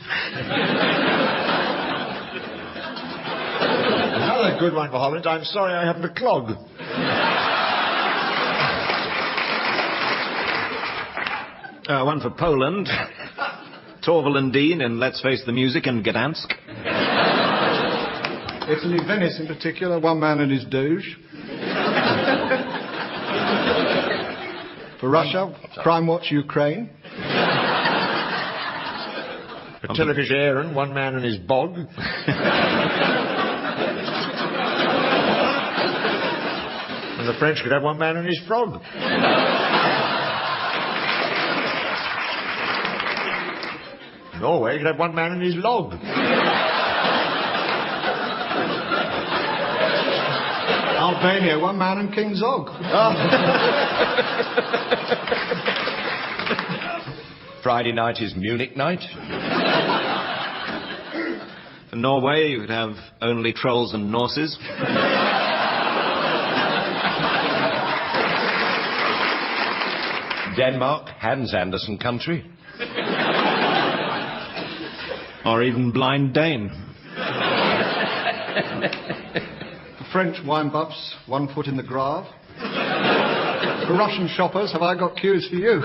R: Another good one for Holland. I'm sorry I haven't a clog.
Q: One for Poland. Torval and Dean in Let's Face the Music and Gdansk.
G: Italy, Venice in particular, One Man and His Doge. For Russia, Crime Watch Ukraine.
R: For Television Aaron, One Man and His Bog. And the French could have One Man and His Frog. Norway could have One Man and His Log.
G: Albania, One Man and King Zog.
E: Friday night is Munich night.
Q: For Norway, you could have Only Trolls and Norses.
E: Denmark, Hans Andersen country.
Q: Or even Blind Dane.
G: For French wine buffs, One Foot in the Grave. For Russian shoppers, have I got cues for you?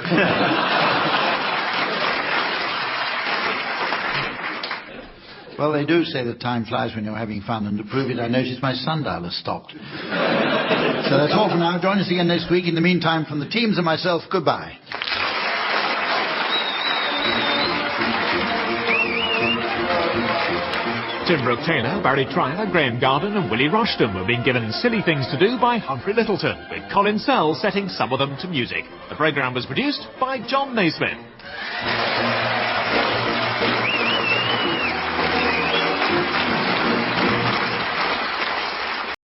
C: Well, they do say that time flies when you're having fun, and to prove it, I noticed my sundial has stopped. So that's all for now. Join us again next week. In the meantime, from the teams and myself, goodbye.
Q: Tim Brooke-Taylor, Barry Cryer, Graham Garden and Willie Rushton were being given Silly Things to Do by Humphrey Lyttelton, with Colin Sell setting some of them to music. The programme was produced by John Naismith.